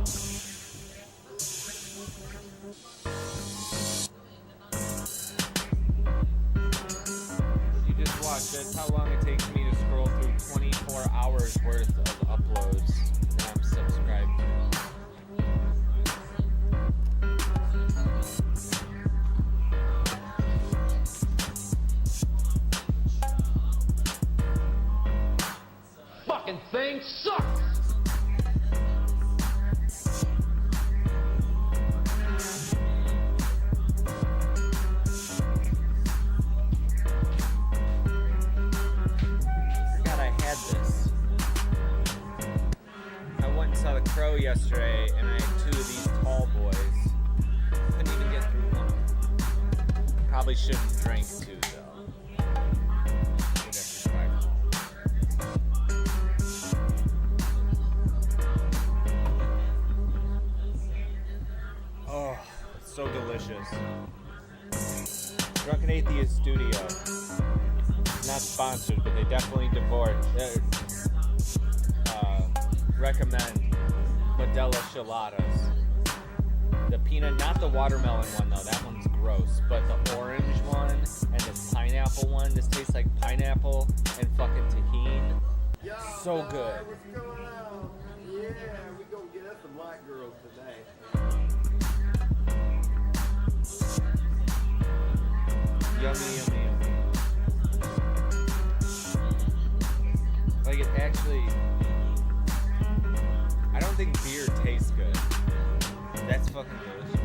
You just watch. That's how long it takes me to scroll through 24 hours worth of uploads that I'm subscribed to. Fucking thing sucks! Forgot I had this. I went and saw The Crow yesterday, and I had two of these tall boys. Couldn't even get through one. Probably shouldn't drink two, though. Would have to try them all. Oh, it's so delicious. Drunken Atheist Studio. Not sponsored, but they definitely recommend Modelo Cheladas. The peanut, not the watermelon one though, that one's gross. But the orange one and the pineapple one, this tastes like pineapple and fucking tahini. So good. What's going on? Yeah, we gonna get us some white girls tonight. Yummy, yummy, yummy. Like it actually, I don't think beer tastes good. That's fucking delicious.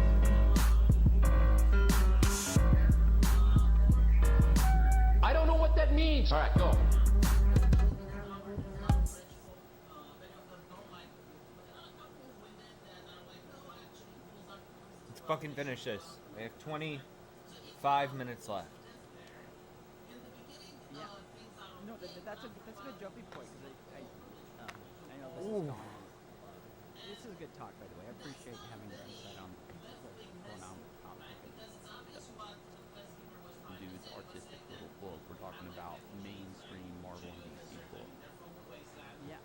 I don't know what that means. Alright, go. Let's fucking finish this. We have 25 minutes left. Yeah. No, that's a good jumping point because I know this Ooh. is gone. This is a good talk, by the way. I appreciate having your insight on what's going on with comic book dude's artistic little book. We're talking about mainstream Marvel and DC book. Yeah.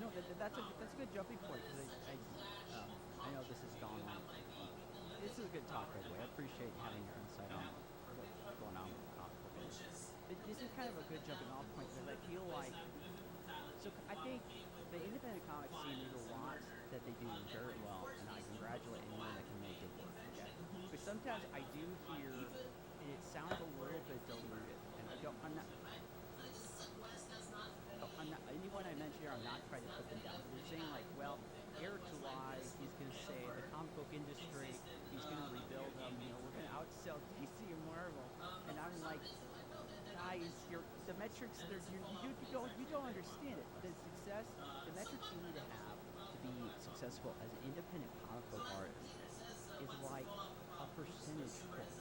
No, that's a good jumping point because I know this has gone on. This is a good talk, by the way. I appreciate having your insight on what's going on with comic book. This is kind of a good jumping off point because I feel like, so I think the independent comic scene there's a lot that they do very well, and I congratulate anyone that can make it work. Okay, but sometimes I do hear, and it sounds a little bit diluted, and I'm not. Anyone I mention here, I'm not trying to put them down. They're saying like, well, Eric July, he's going to say the comic book industry, he's going to rebuild them. You know, we're going to outsell DC and Marvel, and I'm like, guys, the metrics, you don't understand it. The success, the metrics you need to have to be successful as an independent comic book artist is like a percentage point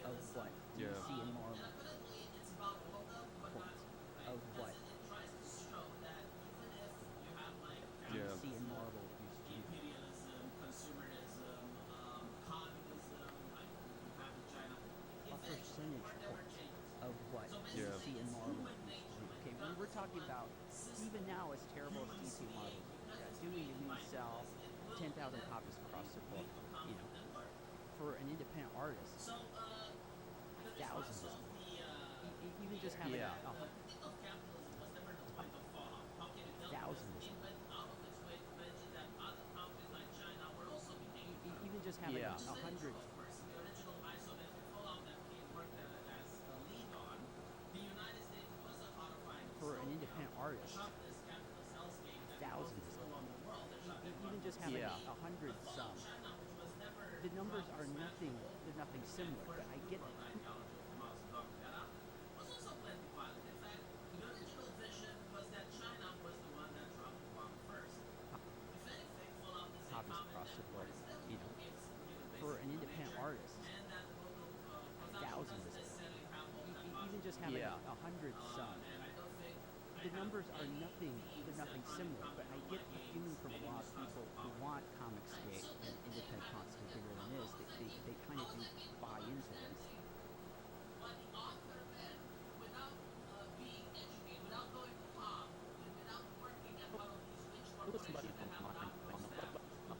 of what DC and Marvel points of what DC and Marvel used to do. A percentage point of what DC and Marvel used to do. Okay, we're talking about, even now as terrible as DC and Marvel do, you sell 10,000 copies across the book, you know, for an independent artist, thousands of them. Even just having thousands of them. Even just having 100. For an independent artist, thousands of them. Even just having 100 some. The numbers are nothing. They're nothing similar. But I get it. just having Yeah. 100 subs. The numbers are nothing. They're nothing similar. But I get the feeling from a lot of people who want Comicsgate and independent comics to be bigger than it is. They kind of do buy into this. Look at somebody online.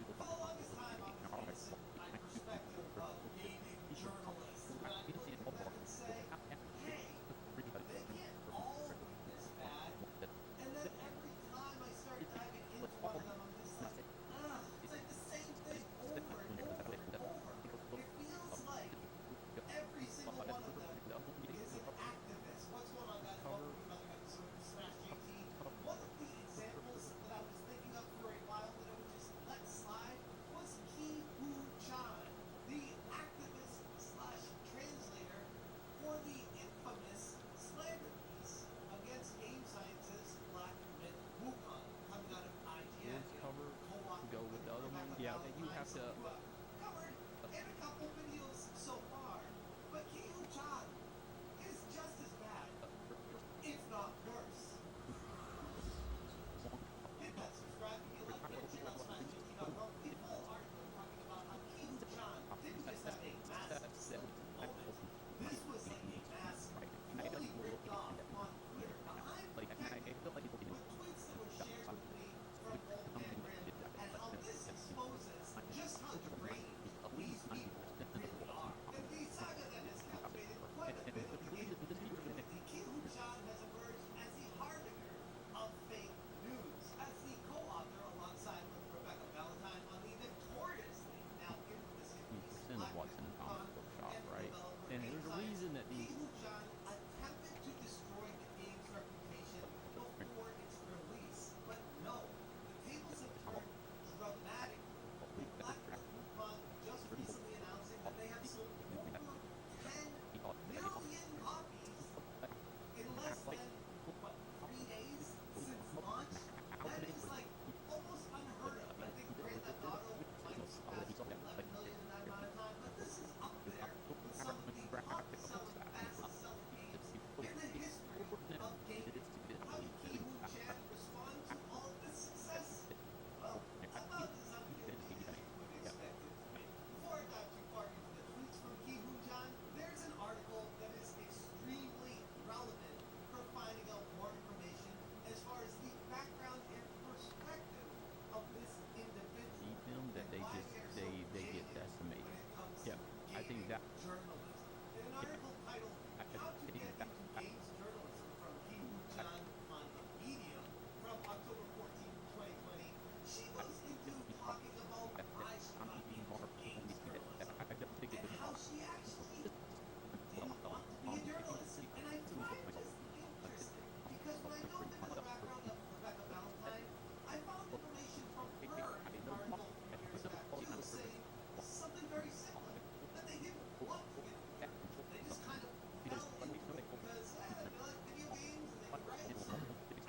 For the longest time, I was going to sit my perspective of gaming journalists, and I would look at them and say, hey, they can't all be this bad. And then every time I start diving into one of them, I'm just like, it's like the same thing over and over and over. It feels like every single one of them is an activist. What's going on, guys? Welcome to another episode of Smash JT. One of the examples that I was thinking of for a while that I would just let slide was Ki Hu Chan, the activist slash translator for the infamous slander piece against game scientist Black Myth Wukong coming out of IGN. Words cover Co-author go with the other one. Yeah. That you have to. covered in a couple videos so far, but Ki Hu Chan is just as bad, if not worse. Hit that subscribe if you like it. Check out SmashGT.com. The full article talking about how Ki Hu Chan didn't just have a massive self-moment. This was like a mass fully ripped off on Twitter. Now I'm connected with tweets that were shared with me from Old Man Grin and how this exposes just how deranged these people really are. And the saga that has captivated quite a bit of the gaming community, Ki Hu Chan has emerged as the harbinger of fake news, as the co-author alongside with Rebecca Valentine on the notoriously now infamous hit piece 20% of what's in the comic book shop, right? And there's a reason that Ki these. Hu Chan attempted to destroy the game's reputation before its release, but no, the tables have turned dramatically, with Black Myth Wukong just recently announcing that they have sold over 10 million copies in less than, 3 days since launch? That is like almost unheard of. I think Grand Theft Auto might have surpassed 11 million in that amount of time, but this is up there with some of the top-selling, fastest-selling games in the history of gaming. How did Ki Hu Chan respond to all of this success? Well, about as unhinged as you would expect it to be. Before I dive too far into the tweets from Ki Hu Chan, there's an article that is extremely relevant for finding out more information as far as the background and perspective of this individual. See them that and they why just they are so they get jaded decimated. when it comes Yeah, to I think gaming that. journalism. In an article titled How to Get into Games Journalism from Ki Hu Chan on Medium from October 14, 2020, she goes into talking about why she got into games journalism and how she actually didn't want to be a journalist. And I find this interesting because when I dove into the background of Rebecca Valentine, I found information from her in an article a few years back too, saying something very similar, that they didn't want to get into it. They just kind of fell into it because they like video games and they could write. So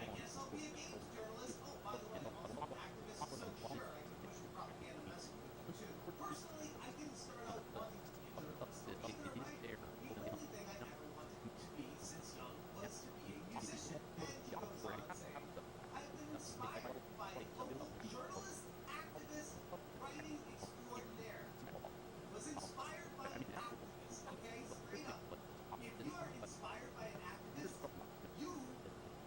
I guess I'll be a games journalist. Oh, by the way, I'm also an activist, so sure, I can push a propaganda message with them too. Personally, I didn't start out wanting to be a journalist or even a writer. The only thing I ever wanted to be since young was to be a musician. And she goes on to say, I've been inspired by local journalist, activist, writing extraordinaire. Was inspired by an activist, okay? Straight up. If you are inspired by an activist, you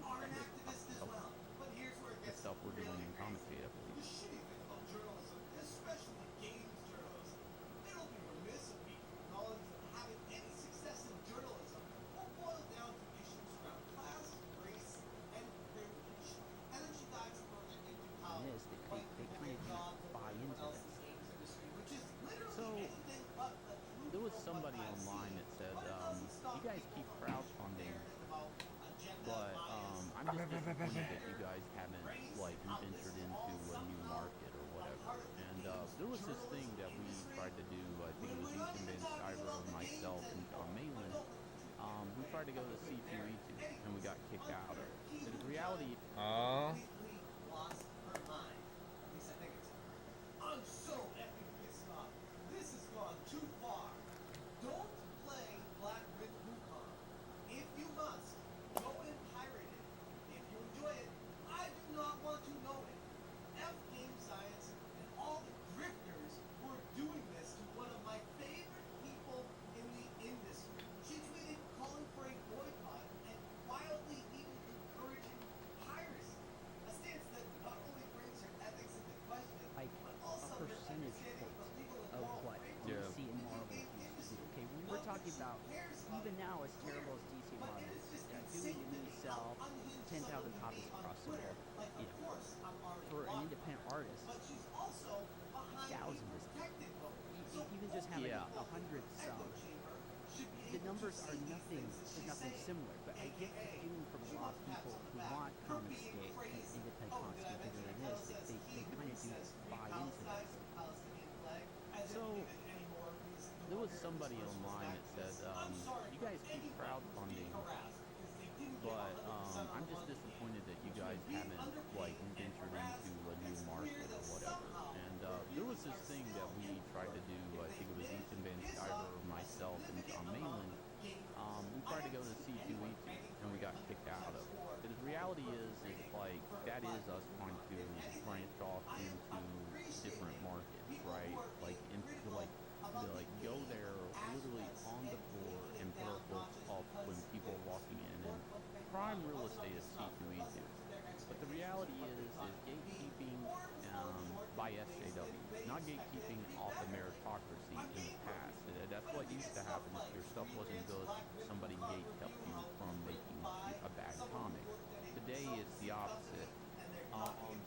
are an activist as well. But here's where it gets Stuff we're doing really in crazy. Comicsgate, I believe. The shitty thing about journalism, especially games journalism, it'll be remiss of me to acknowledge that having any success in journalism will boil down to issues around class, race, and privilege. And then she dives further into how And this, they white kind people get of jobs over buy everyone into else in this. the games industry, which is literally So, anything but the truth there was from somebody what I've online seen. that said, But it doesn't stop you guys people keep from crowdfunding, narrative about agenda, but bias, I'm just disappointed that you guys haven't like ventured into a new market or whatever. And there was this thing that we tried to do. I think it was you convinced Ira, myself, and John Malin. We tried to go to C2E2 and we got kicked out of it. reality. Oh. completely lost her mind. At least I think it's her. I'm so effing pissed off. This has gone too far. Don't play Black Myth Wukong. If you must, go and pirate it. If you enjoy it, I do not want to know it. F Game Science and all the grifters who are doing this to one of my favorite people in the industry. She tweeted calling for a boycott and wildly even encouraging piracy. A stance that not only brings her ethics into question, Like but a also her percentage understanding point of the legal and of moral what framework DC and Marvel used to do. Okay, we were talking about even now, as terrible as DC and Marvel is, doing a new sell 10,000 copies across the world. You know, for an independent artist, but she's also behind thousands. protected vote. Even just having Yeah. 100 sell, the numbers are nothing. There's nothing similar. But I get the feeling from a lot of people who want Comicsgate and independent Comicsgate bigger than this, that they kind of do buy into this. So there was somebody online that said, you guys keep crowdfunding, but I'm just disappointed that you guys haven't like ventured into a new market or whatever. And there was this thing that we tried to do. I think it was Ethan Van Sciver, myself, and John Mainland. We tried to go to C2E2 and we got kicked out of it. Because the reality is like that is us trying to branch off into different markets, right? Like into like go there literally on the floor and put our books up when people are walking in, and prime real estate is C2E2. But the reality is gatekeeping by SJW, not gatekeeping off of meritocracy in the past. That's what used to happen. If your stuff wasn't good, somebody gatekept you from making a bad comic. Today it's the opposite.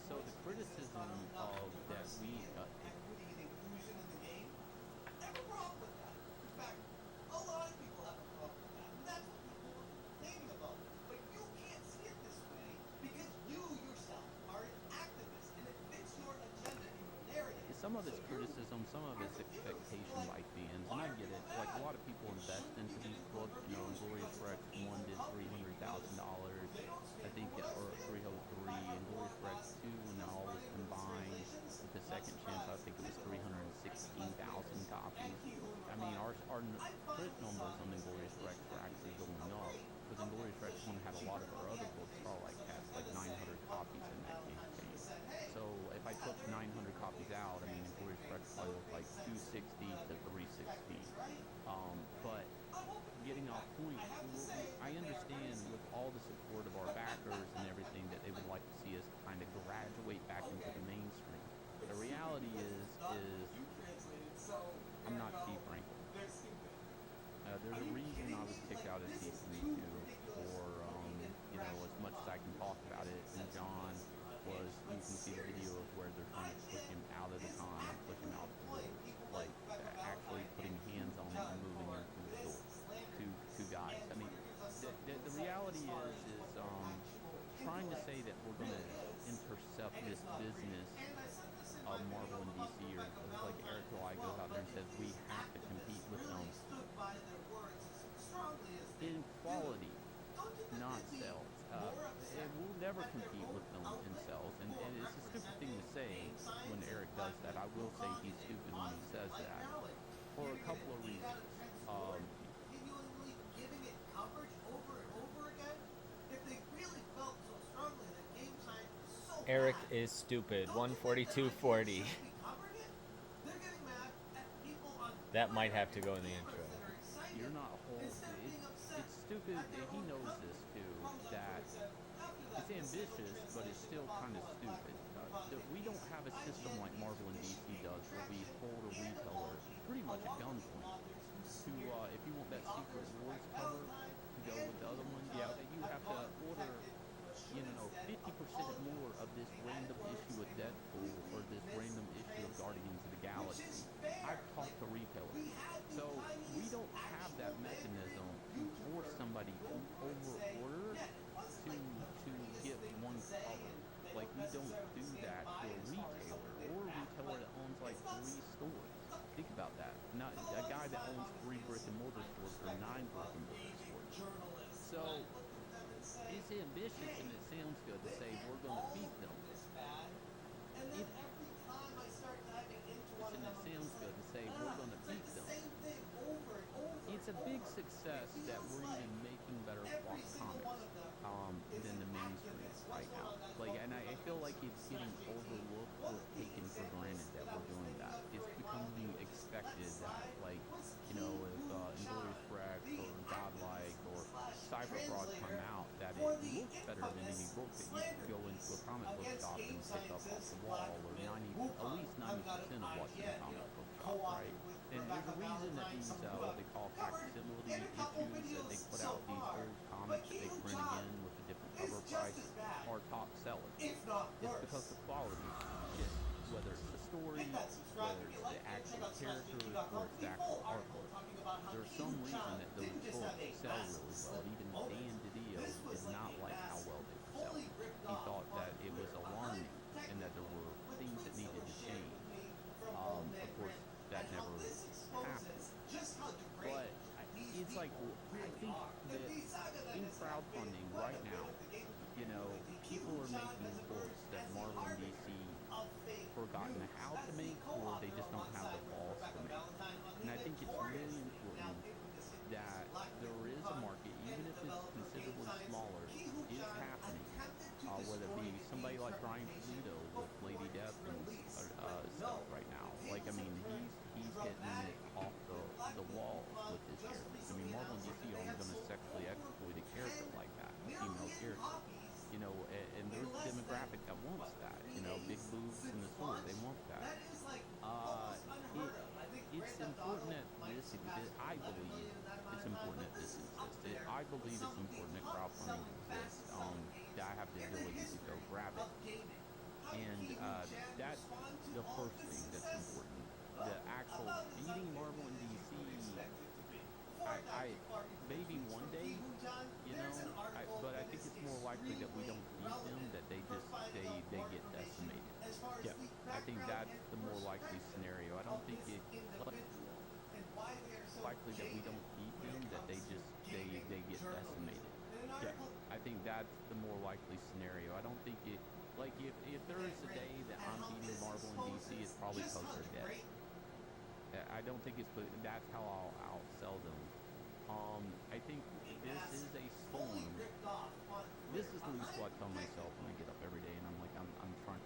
So the criticism of that we equity and inclusion in the game. I have a problem with that. In fact, a lot of people have a problem with that. And that's what people are complaining about. But you can't see it this way because you yourself are an activist and it fits your agenda and your narrative. some of it's criticism, some of it's expectation by fans, and I get it. Like a lot of people invest into these books. You know, Glorious Rex 1 did $300,000, I think, or 303, and Glorious Rex 2, when all was combined with the second chance, I think it was 316,000 copies. I mean, our print numbers on Glorious Rex were actually going up, because Glorious Rex 1 had a lot of our other books, had like 900 copies in that campaign. So if I took 900 copies out, I mean, Glorious Rex probably looked like 260 to 316. But getting off point, I understand with all the support of our backers and everything that they would like to see us kind of graduate back into the mainstream. The reality is I'm not Teespring. There's a reason I was kicked out of Teespring for, as much as I can talk about it. And John was, you can see the video of where they're trying to push him out of the con and push him out the doors. Like, actually putting hands on him and moving him through the door. Two guys. I mean, the reality is trying to say that we're going to intercept this business of Marvel and DC, or like Eric Lai goes out there and says we have to compete with them in quality, not sales. And we'll never compete with them in sales, and it's a stupid thing to say when Eric does that. I will say he's stupid when he says that, for a couple of reasons. Continually giving it coverage over and over again. If they really felt so strongly that game time is so Eric bad, is stupid. don't you think 142.40. that IGN should be covering it? They're getting mad at people on That might Twitter have to go in the and intro. gamers that are excited. You're not whole. Instead of being upset It's stupid. at their He own knows company. this too. Comes up That and said, after that it's ambitious, but it's still kind of stupid. We don't have a system like Marvel and DC does, where we hold a retailer pretty much at gunpoint to, if you want that Secret Wars cover to go with the other one, that you have to order, 50% more of this random issue of Deadpool or this random issue of Guardians of the Galaxy. I've talked to retailers, so we don't have that mechanism to force somebody to over-order to get one color. Like, we don't do that to a retailer, or a retailer that owns like 3 stores. Think about that. Not a guy that owns 3 brick and mortar stores or 9 brick and mortar stores. So it's ambitious and it sounds good to say we're going to beat them. It sounds good to say we're going to beat them. It's a big success that we're even making better comics than the mainstream right now. Like, and I feel like it's getting overlooked or taken for granted that we're doing that. It's becoming expected that, like, you know, if Inglourious Rex or Godlike or Cyberfraud come out, that it looks better than any book that you could go into a comic book shop and pick up off the wall, or at least 90% of what's in a comic book shop, right? And there's a reason that these, what they call facsimile issues, that they put out these old comics that they print again with a different cover price, are top sellers. It's because the quality is shit, whether it's the story, whether it's the actual characters, or it's the actual artwork. There's some reason that those books sell really well. Even Dan DiDio did not like how well they were selling. He thought that it was alarming and that there were things that needed to change. Of course, that never happened. But it's like, I think that in crowdfunding right now, you know, people are making books that Marvel and DC forgotten how to make, or they just don't have the balls to make. And I think it's really important that there is a market, even if it's considerably smaller, is happening. Whether it be somebody like Brian Pulido with Lady Death and stuff right now. Like, I mean, he's hitting it off the walls with his characters. I mean, Marvel and DC aren't going to sexually exploit a character like that, a female character. You know, and there's a demographic that wants that. You know, big boobs in the sword, they want that. It's important that this exists. I believe it's important that this exists. I believe it's important that crowdfunding exists. That I have the ability to go grab it. And that's the first thing that's important. The actual beating Marvel and DC, I maybe one day, you know, but I think it's more likely that we don't beat them, that they get decimated. Yeah, I think that's the more likely scenario. I don't think it's likely that we don't beat them, that they get decimated. Yeah, I think that's the more likely scenario. I don't think it, like, if there is a day that I'm beating Marvel and DC, it's probably because they're dead. I don't think it's, that's how I'll sell them. I think this is a storm. This is at least what I tell myself when I get up every day and I'm like, I'm trying.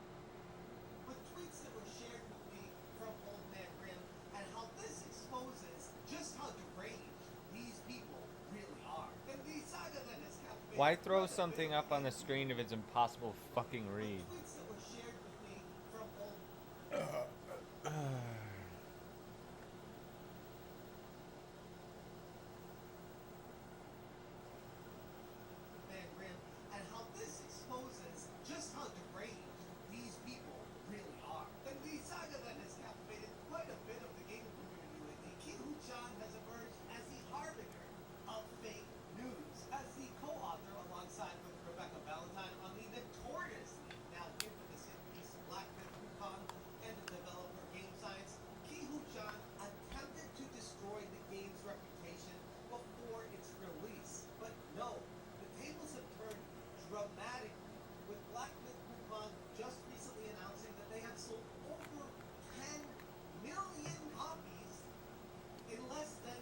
With tweets that were shared with me from Old Man Grim, and how this exposes just how deranged these people really are. And the saga that has captivated. Why throw something up on the screen if it's impossible to fucking read? Tweets that were shared with me from Old Man Grim, and how this exposes just how deranged these people really are. And the saga that has captivated quite a bit of the gaming community lately, Ki-Hu-chan has emerged as the harbinger of fake news, as the co-author alongside with Rebecca Valentine on the notoriously now infamous hit piece Black Myth Wukong and the developer Game Science. Ki-Hu-chan attempted to destroy the game's reputation before its release. But no, the tables have turned dramatically, with Black Myth Wukong just recently announcing that they have sold over 10 million copies in less than,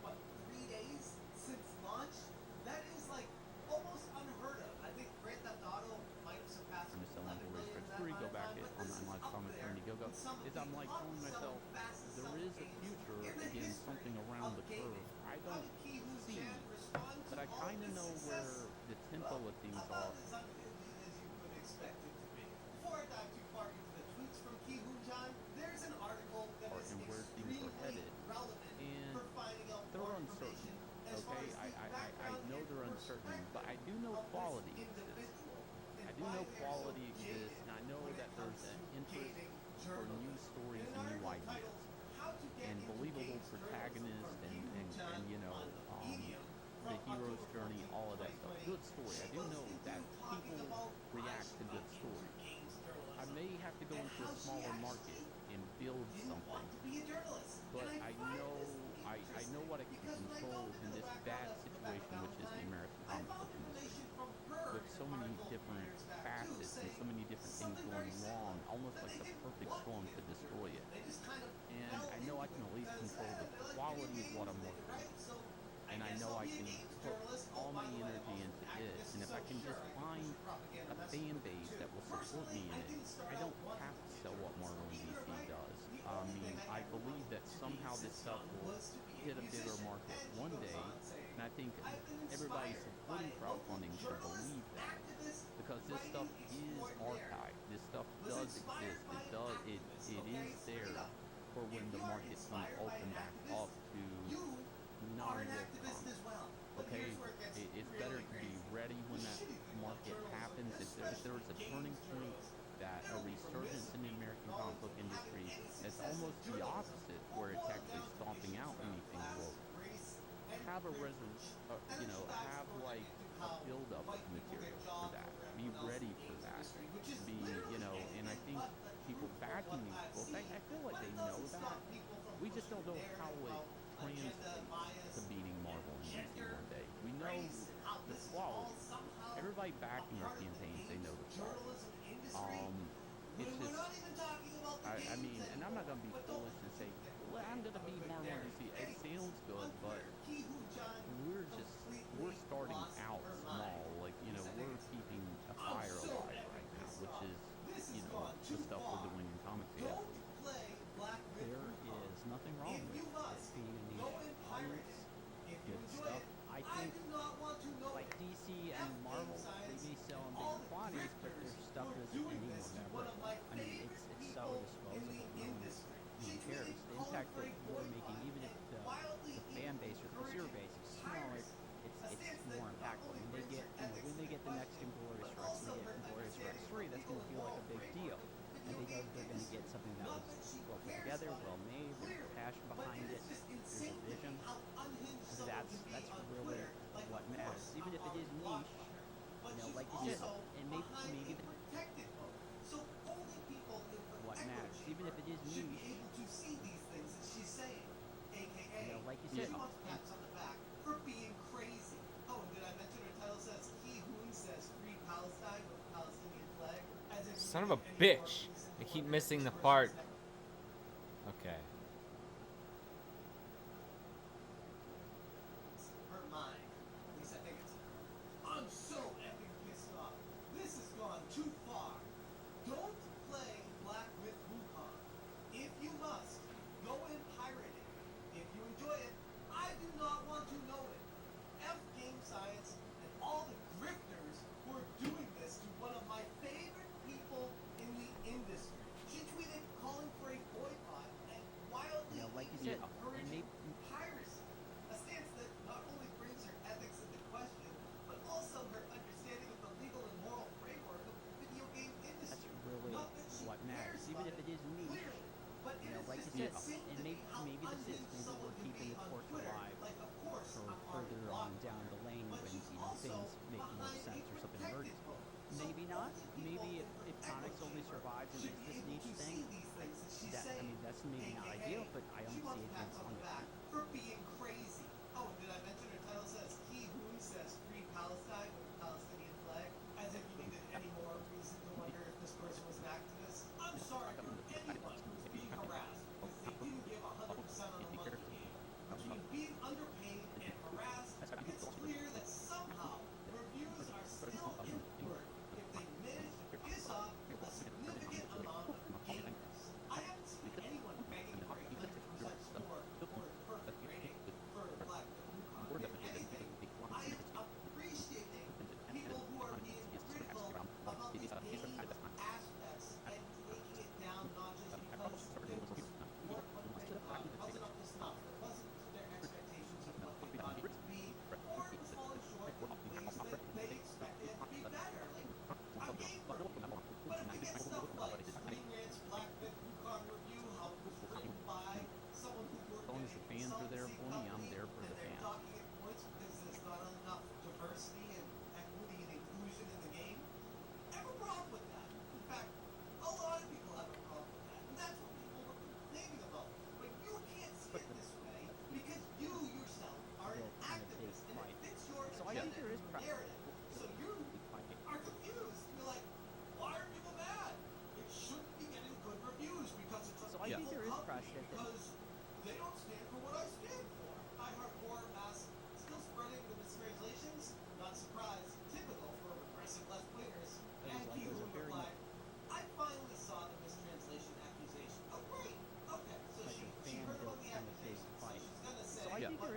3 days since launch? That is, like, almost unheard of. I think Grand Theft Auto might have surpassed I'm just telling 11 million Before you go that back time, on but this is my up comment there from Go, with some of is I'm the like telling myself top-selling, fastest there selling is a games future in the again, history something around of the gaming. curve. I How don't did Ki-Hu-chan see, respond to but I all kind of this know success? where the tempo of things About are. as unhinged as you would expect it to be. Before I dive too far into the tweets from Ki-Hu-chan, there's an article that is And where things are extremely headed. relevant And for finding out they're more uncertain. information as far Okay, as the I background know and they're uncertain, but I do know perspective of this quality exists. individual and I do why know they are so quality jaded exists, and I know when it that there's comes an to interest gaming for new journalism. stories In and an new article ideas. titled, "How to Get And into believable Games Journalism" protagonists from and Ki-Hu-chan you know, on Medium the from hero's October journey, 14th, all of that stuff. 2020. Good story. I She do goes know into that talking people about why react she to got good into stories. games journalism. I may have to go And into how a she smaller actually market and build didn't something. want to be a journalist. But And I find know this I know what I can because when I control delved in into the this background bad of Rebecca situation, which is the Valentine, American I comic found book industry. information from her With so many article different years and so many different things going wrong, almost like the perfect storm to destroy it. And I know I can at least control the quality of what I'm working on. And I know I can put all my energy into this. And if I can just find a fan base that will support me in it, I don't have to sell what Marvel and DC does. I mean, I believe that somehow this stuff will hit a bigger market one day. And I think everybody supporting crowdfunding should believe that. Because this stuff is archived. This stuff does exist. It is there for when the market's going to open back up to non-real comics. Okay, it's better to be ready when that market happens. If there was a turning point, that a resurgence in the American comic book industry that's almost the opposite, where it's actually stomping out anything woke. Have a have like a build-up of material for that. Be ready for that. And I think people backing these books, I feel like they know that. We just don't know how it translates to beating Marvel and DC one day. We know the quality. Everybody backing our campaigns, they know the quality. It's just, I mean, and I'm not going to be foolish and say, well, I'm going to beat Marvel and DC. It sounds good, but we're starting out small. Like, we're keeping a fire alive right now, which is, the stuff we're doing in comics. There is nothing wrong with it being a niche audience. Good stuff. I think, like DC and Marvel, they may sell in big quantities, but their stuff isn't anymore memorable. I mean, it's so disposable. No one cares. The impact that we're making, even if the fan base or the consumer base is smaller, it's more impactful. When they get the next Inglorious Rex, when they get Inglorious Rex 3, that's going to feel like a big deal. And they know they're going to get something that was well put together, well made, there's passion behind it, there's a vision. So that's really what matters. Even if it is niche, like you said, and maybe what matters. Even if it is niche, like you said, for being crazy. Oh, and did I mention her title says he who says free Palestine with a Palestinian flag? As if Son of a bitch. I keep missing the part. Okay. her mind. At least I think it's. I'm so effing pissed off. This has gone too far. Don't play Black Myth Wukong. If you must, go and pirate it. If you enjoy it, I do not want to know it. F Game Science and all the grifters who are doing this to one of my favorite people in the industry. She tweeted calling for a boycott and wildly like you said, encouraging piracy. A stance that not only brings her ethics into question, but also her understanding of the legal and moral framework of the video game industry. that's really what matters. Even if it is niche, like you said, and maybe this is, maybe we're keeping the torch alive for further on down the lane when things make more sense or something emerges. Maybe not. Maybe if comics only survives and is this niche thing, that's maybe not ideal, but I don't see it being on it. For being crazy. Oh, and did I mention her title says he who says free Palestine with a Palestinian flag? As if you needed any more reason to wonder if this person was an activist. I'm sorry for anyone who's being harassed because they didn't give 100% on the monthly game. Between being underpaid and harassed, it's clear that somehow reviews are still in work if they manage to piss off a significant amount of gamers. I haven't seen anyone begging for a 100% score or perfect rating for Black Myth Wukong. If anything, I appreciate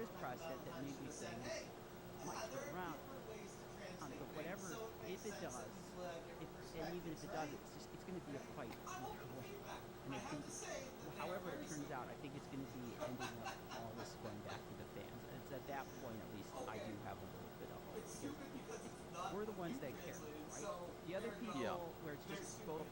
is precedent that made me think might turn around. But whatever, if it does, and even if it does, it's going to be a fight either way. And I think, however it turns out, I think it's going to be ending up all this going back to the fans. And it's at that point, at least, I do have a little bit of hope. Because we're the ones that care, right? The other people, where it's just both.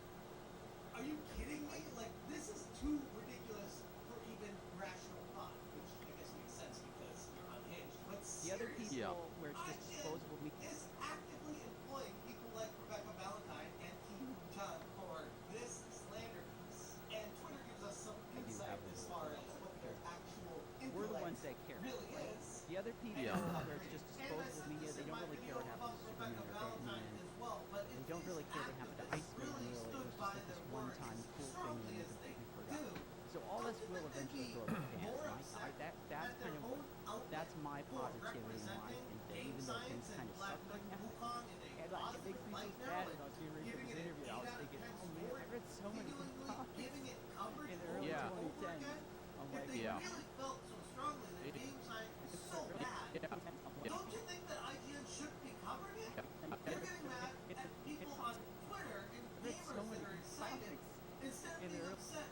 Are you kidding me? Like, this is too ridiculous for even rational thought, which I guess makes sense because you're unhinged. But The other people, where it's just disposable. is actively employing people like Rebecca Valentine and Kim Jong for this slander piece. And Twitter gives us some insight as far as what their actual We're the ones intellect that care, really right? is. The other people, where it's just disposable media, they don't really care what happens to Superman or Batman. They don't really care what happened to Iceman, really. It was just like this one-time cool thing and then they completely forgot. So all this will eventually go to the fans. That's my positivity and why I think that even though things kind of suck right now, and like, it makes me so sad when I was getting ready for this interview, I was thinking, oh man, I read so many good comics in the early 2010s. I'm like, Don't you think that IGN should be covering it? They're getting mad at people on Twitter and gamers that are excited instead of being upset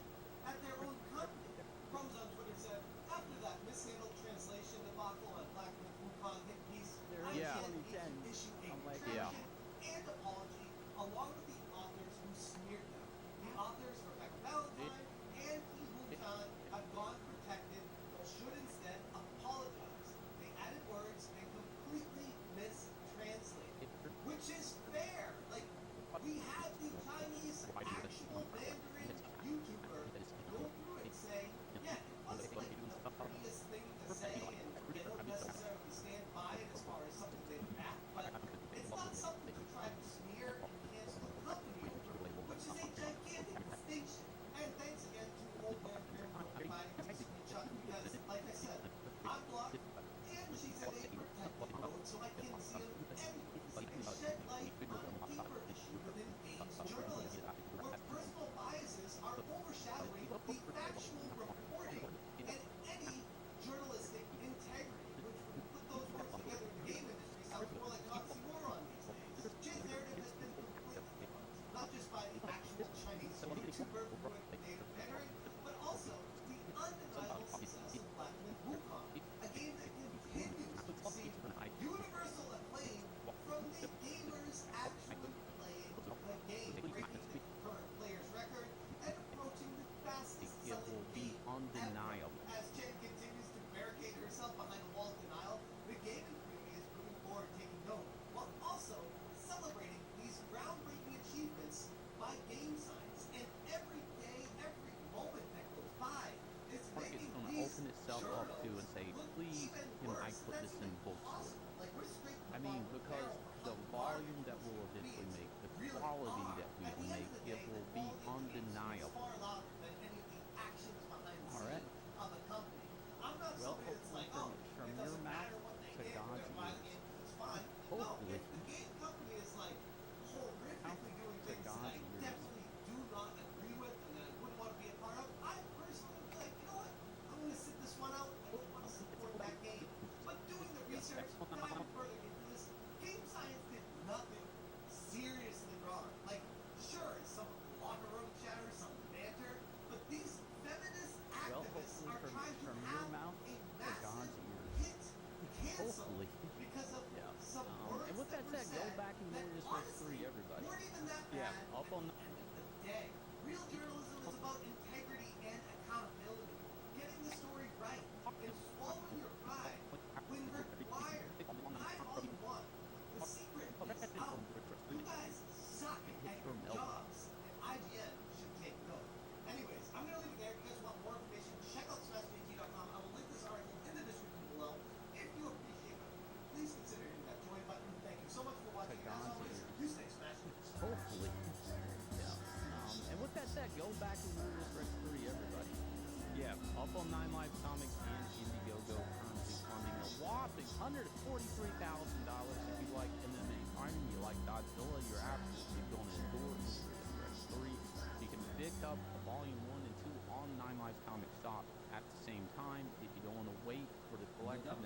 at their own company. Rose on Twitter said, after that mishandled translation debacle on Black Myth Wukong hit piece, IGN needs to issue a retraction and apology along with the authors who smeared them. The authors, Rebecca Valentine and Ki Woo-chan, have gone protected but should instead apologize. They added words and completely mistranslated, which is fair. Like, we had the Chinese actual Mandarin YouTuber go through and say, yeah, it wasn't like the prettiest thing to say, and they don't necessarily stand by it as far as something they back, but it's not something to try to smear and cancel the company over, which is a gigantic distinction. And thanks again to Old Man Bear for providing me screenshot because, like I said, I'm blocked and she's in a protected mode, so I can see him anyways and shed light on a deeper issue within games journalism, where personal biases are overshadowing the factual reporting and any journalistic integrity, which when you put those words together in the game industry sounds more like an oxymoron these days. Jay's narrative has been completely debunked, not just by the actual Chinese YouTuber who wrote the native Mandarin, but also the undeniable success of Black Myth Wukong, a game that continues to receive universal acclaim from the gamers actually playing the game, breaking the current player's record and approaching the fastest selling game undeniable. ever. As Jen continues to barricade herself behind a wall of denial, the gaming community is moving forward, taking note, while also celebrating these groundbreaking achievements by game science. And every day, every moment that goes by is making It's going to these open itself up to and say, look please, even can I worse. put That's this in even bookstore? possible. Like, we're scraping I the mean, bottom because barrel the of volume market that we'll eventually beings make, the really quality are. that we At the will end make, of the it day, will the be quality of games undeniable. speaks far louder than any of the actions behind the All right. scene of the company. I'm not Well, somebody that's like, hopefully oh, from it your doesn't matter mouth what they to did, we're God's gonna buy the ears. game 'cause it's fine. No, Hopefully. if the game company is like horrifically doing to things that God's I ears. definitely do not agree with and that I wouldn't want to be a part of, I personally would be like, you know what? I'm gonna sit this one out. I don't want to support that game. But doing the research, diving further into this, game science did nothing seriously wrong. Like, sure, some locker room chatter, some banter, but these feminist Well, activists hopefully are trying to from your have mouth a to massive God's ears. hit cancel Hopefully. because of some words And with that were said, go said back and that Warriors Verse 3, honestly everybody. weren't even that Yeah, bad up on at the end of the day. Real journalism is about integrity and accountability, getting the story right, and swallowing your pride when required. Hide all you want. The secret is out. You guys suck at your jobs, and IGN should take note. Anyways, I'm going to leave it there. If you guys want more information, check out SmashBT.com. I will link this article in the description below. If you appreciate it, please consider hitting that join button. Thank you so much for watching. As always, you stay smashed. Hopefully. Yeah. And with that said, go back and Warriors Verse 3, everybody. Yeah, up on 9 Live Comics and Indiegogo, currently funding a whopping $143,000. If you like MMA fighting, you like Godzilla, you're absolutely going to adore Warriors Verse 3. You can pick up Volume 1 and 2 on 9 Lives Comic Shop at the same time. If you don't want to wait for the collection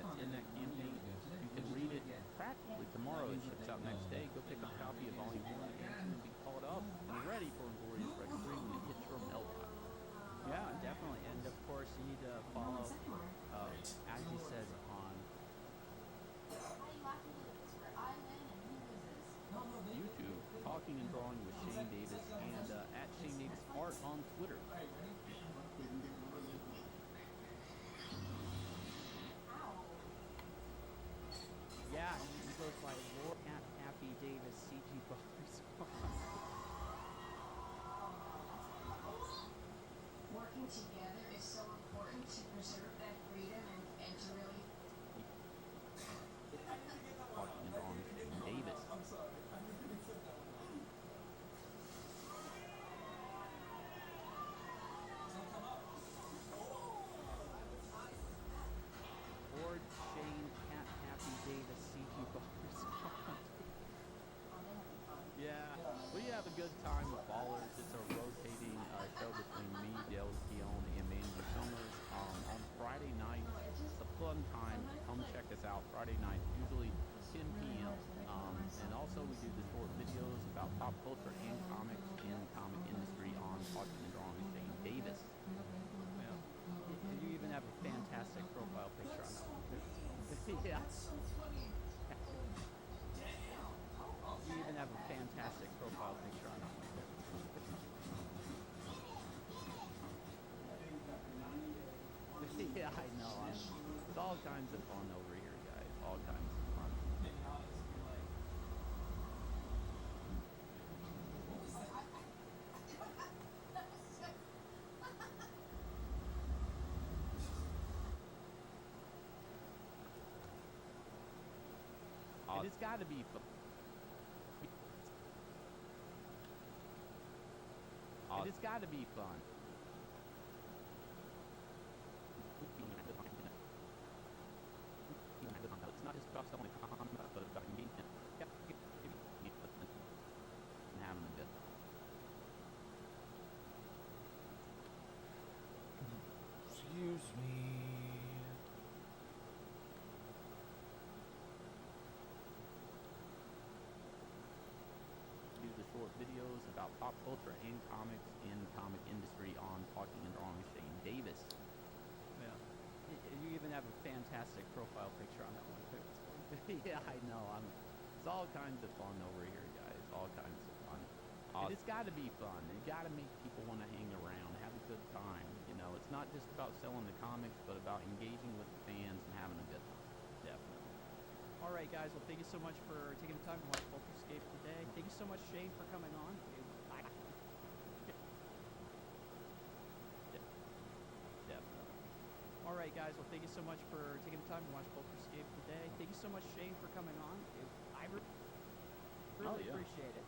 Drawing with Shane Davis and at Shane Davis Art on Twitter. Yeah, he goes by Lord at Happy Davis CG Buffers. Working together is so important to preserve that freedom and to really. Talking and drawing with Shane Davis. Lord Shane at Happy Davis CG Buffers. Yeah, we have a good time with Ballers. It's a rotating show between me, Dale Keown, and Mandy Summers. On Friday night, it's a fun time. Come check us out Friday night, usually 10 p.m. And also we do the short videos about pop culture and comics in the comic industry on Talking and Drawing with Shane Davis. Yeah. You even have a fantastic profile picture on that one. Yeah. You even have a fantastic profile picture on that one. Yeah, I know. It's all kinds of fun over here, guys. All kinds of fun. And it's got to be fun. And it's got to be fun. It's not just about selling content, but about engagement. And having a good. Excuse me. Do the short videos about pop culture and comics in the comic industry on Talking and Drawing with Shane Davis. Yeah. You even have a fantastic profile picture on that one too. Yeah, I know. It's all kinds of fun over here, guys. All kinds of fun. And it's got to be fun. You got to make people want to hang around, have a good time. You know, it's not just about selling the comics, but about engaging with the fans and having a good time. Definitely. All right, guys. Well, thank you so much for taking the time to watch Culturescape today. Thank you so much, Shane, for coming on. All right, guys. Well, thank you so much for taking the time to watch Culturescape today. Thank you so much, Shane, for coming on. I really appreciate it.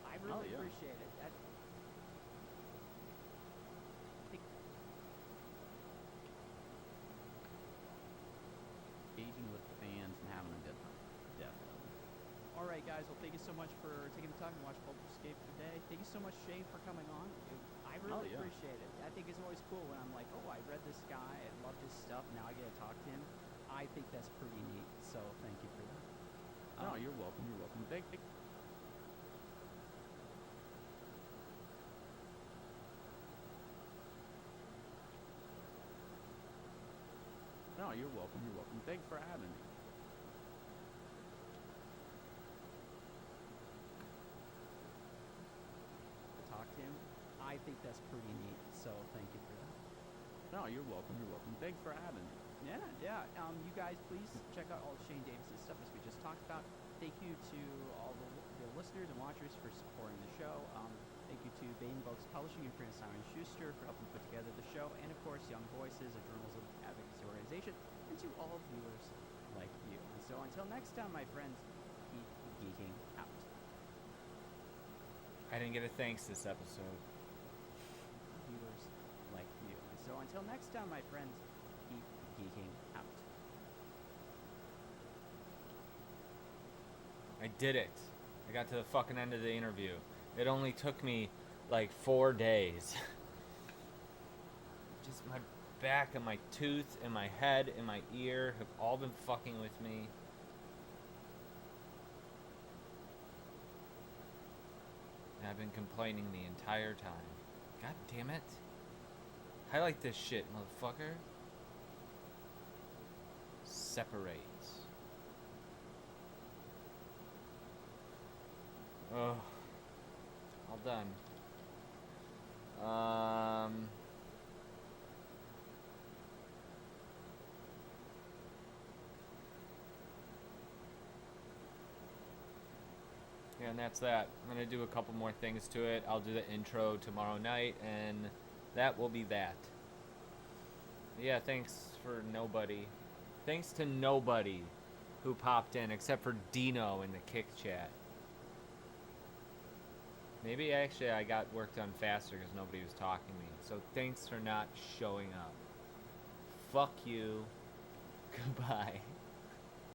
I really appreciate it. Engaging with the fans and having a good time. Definitely. All right, guys. Well, thank you so much for taking the time to watch Culturescape today. Thank you so much, Shane, for coming on. I really appreciate it. I think it's always cool when I'm like, oh, I read this guy, I love his stuff, now I get to talk to him. I think that's pretty neat, so thank you for that. No, you're welcome, you're welcome. Thank you. No, you're welcome, you're welcome. Thanks for having me. Talk to him. I think that's pretty neat, so thank you for that. No, you're welcome, you're welcome. Thanks for having me. Yeah. You guys, please check out all of Shane Davis' stuff as we just talked about. Thank you to all the listeners and watchers for supporting the show. Thank you to Bain Books Publishing and Print Simon Schuster for helping put together the show, and of course, Young Voices, a journalism advocacy organization, and to all viewers like you. And so until next time, my friends, keep geeking out. I didn't get a thanks this episode. Viewers like you. And so until next time, my friends, keep geeking out. I did it. I got to the fucking end of the interview. It only took me like 4 days. Just my back and my tooth and my head and my ear have all been fucking with me. And I've been complaining the entire time. God damn it. Highlight this shit, motherfucker. Separate. Oh, all done. Yeah, and that's that. I'm gonna do a couple more things to it. I'll do the intro tomorrow night, and that will be that. Yeah, thanks for nobody. Thanks to nobody who popped in, except for Dino in the Kick chat. Maybe actually I got work done faster because nobody was talking to me. So thanks for not showing up. Fuck you. Goodbye.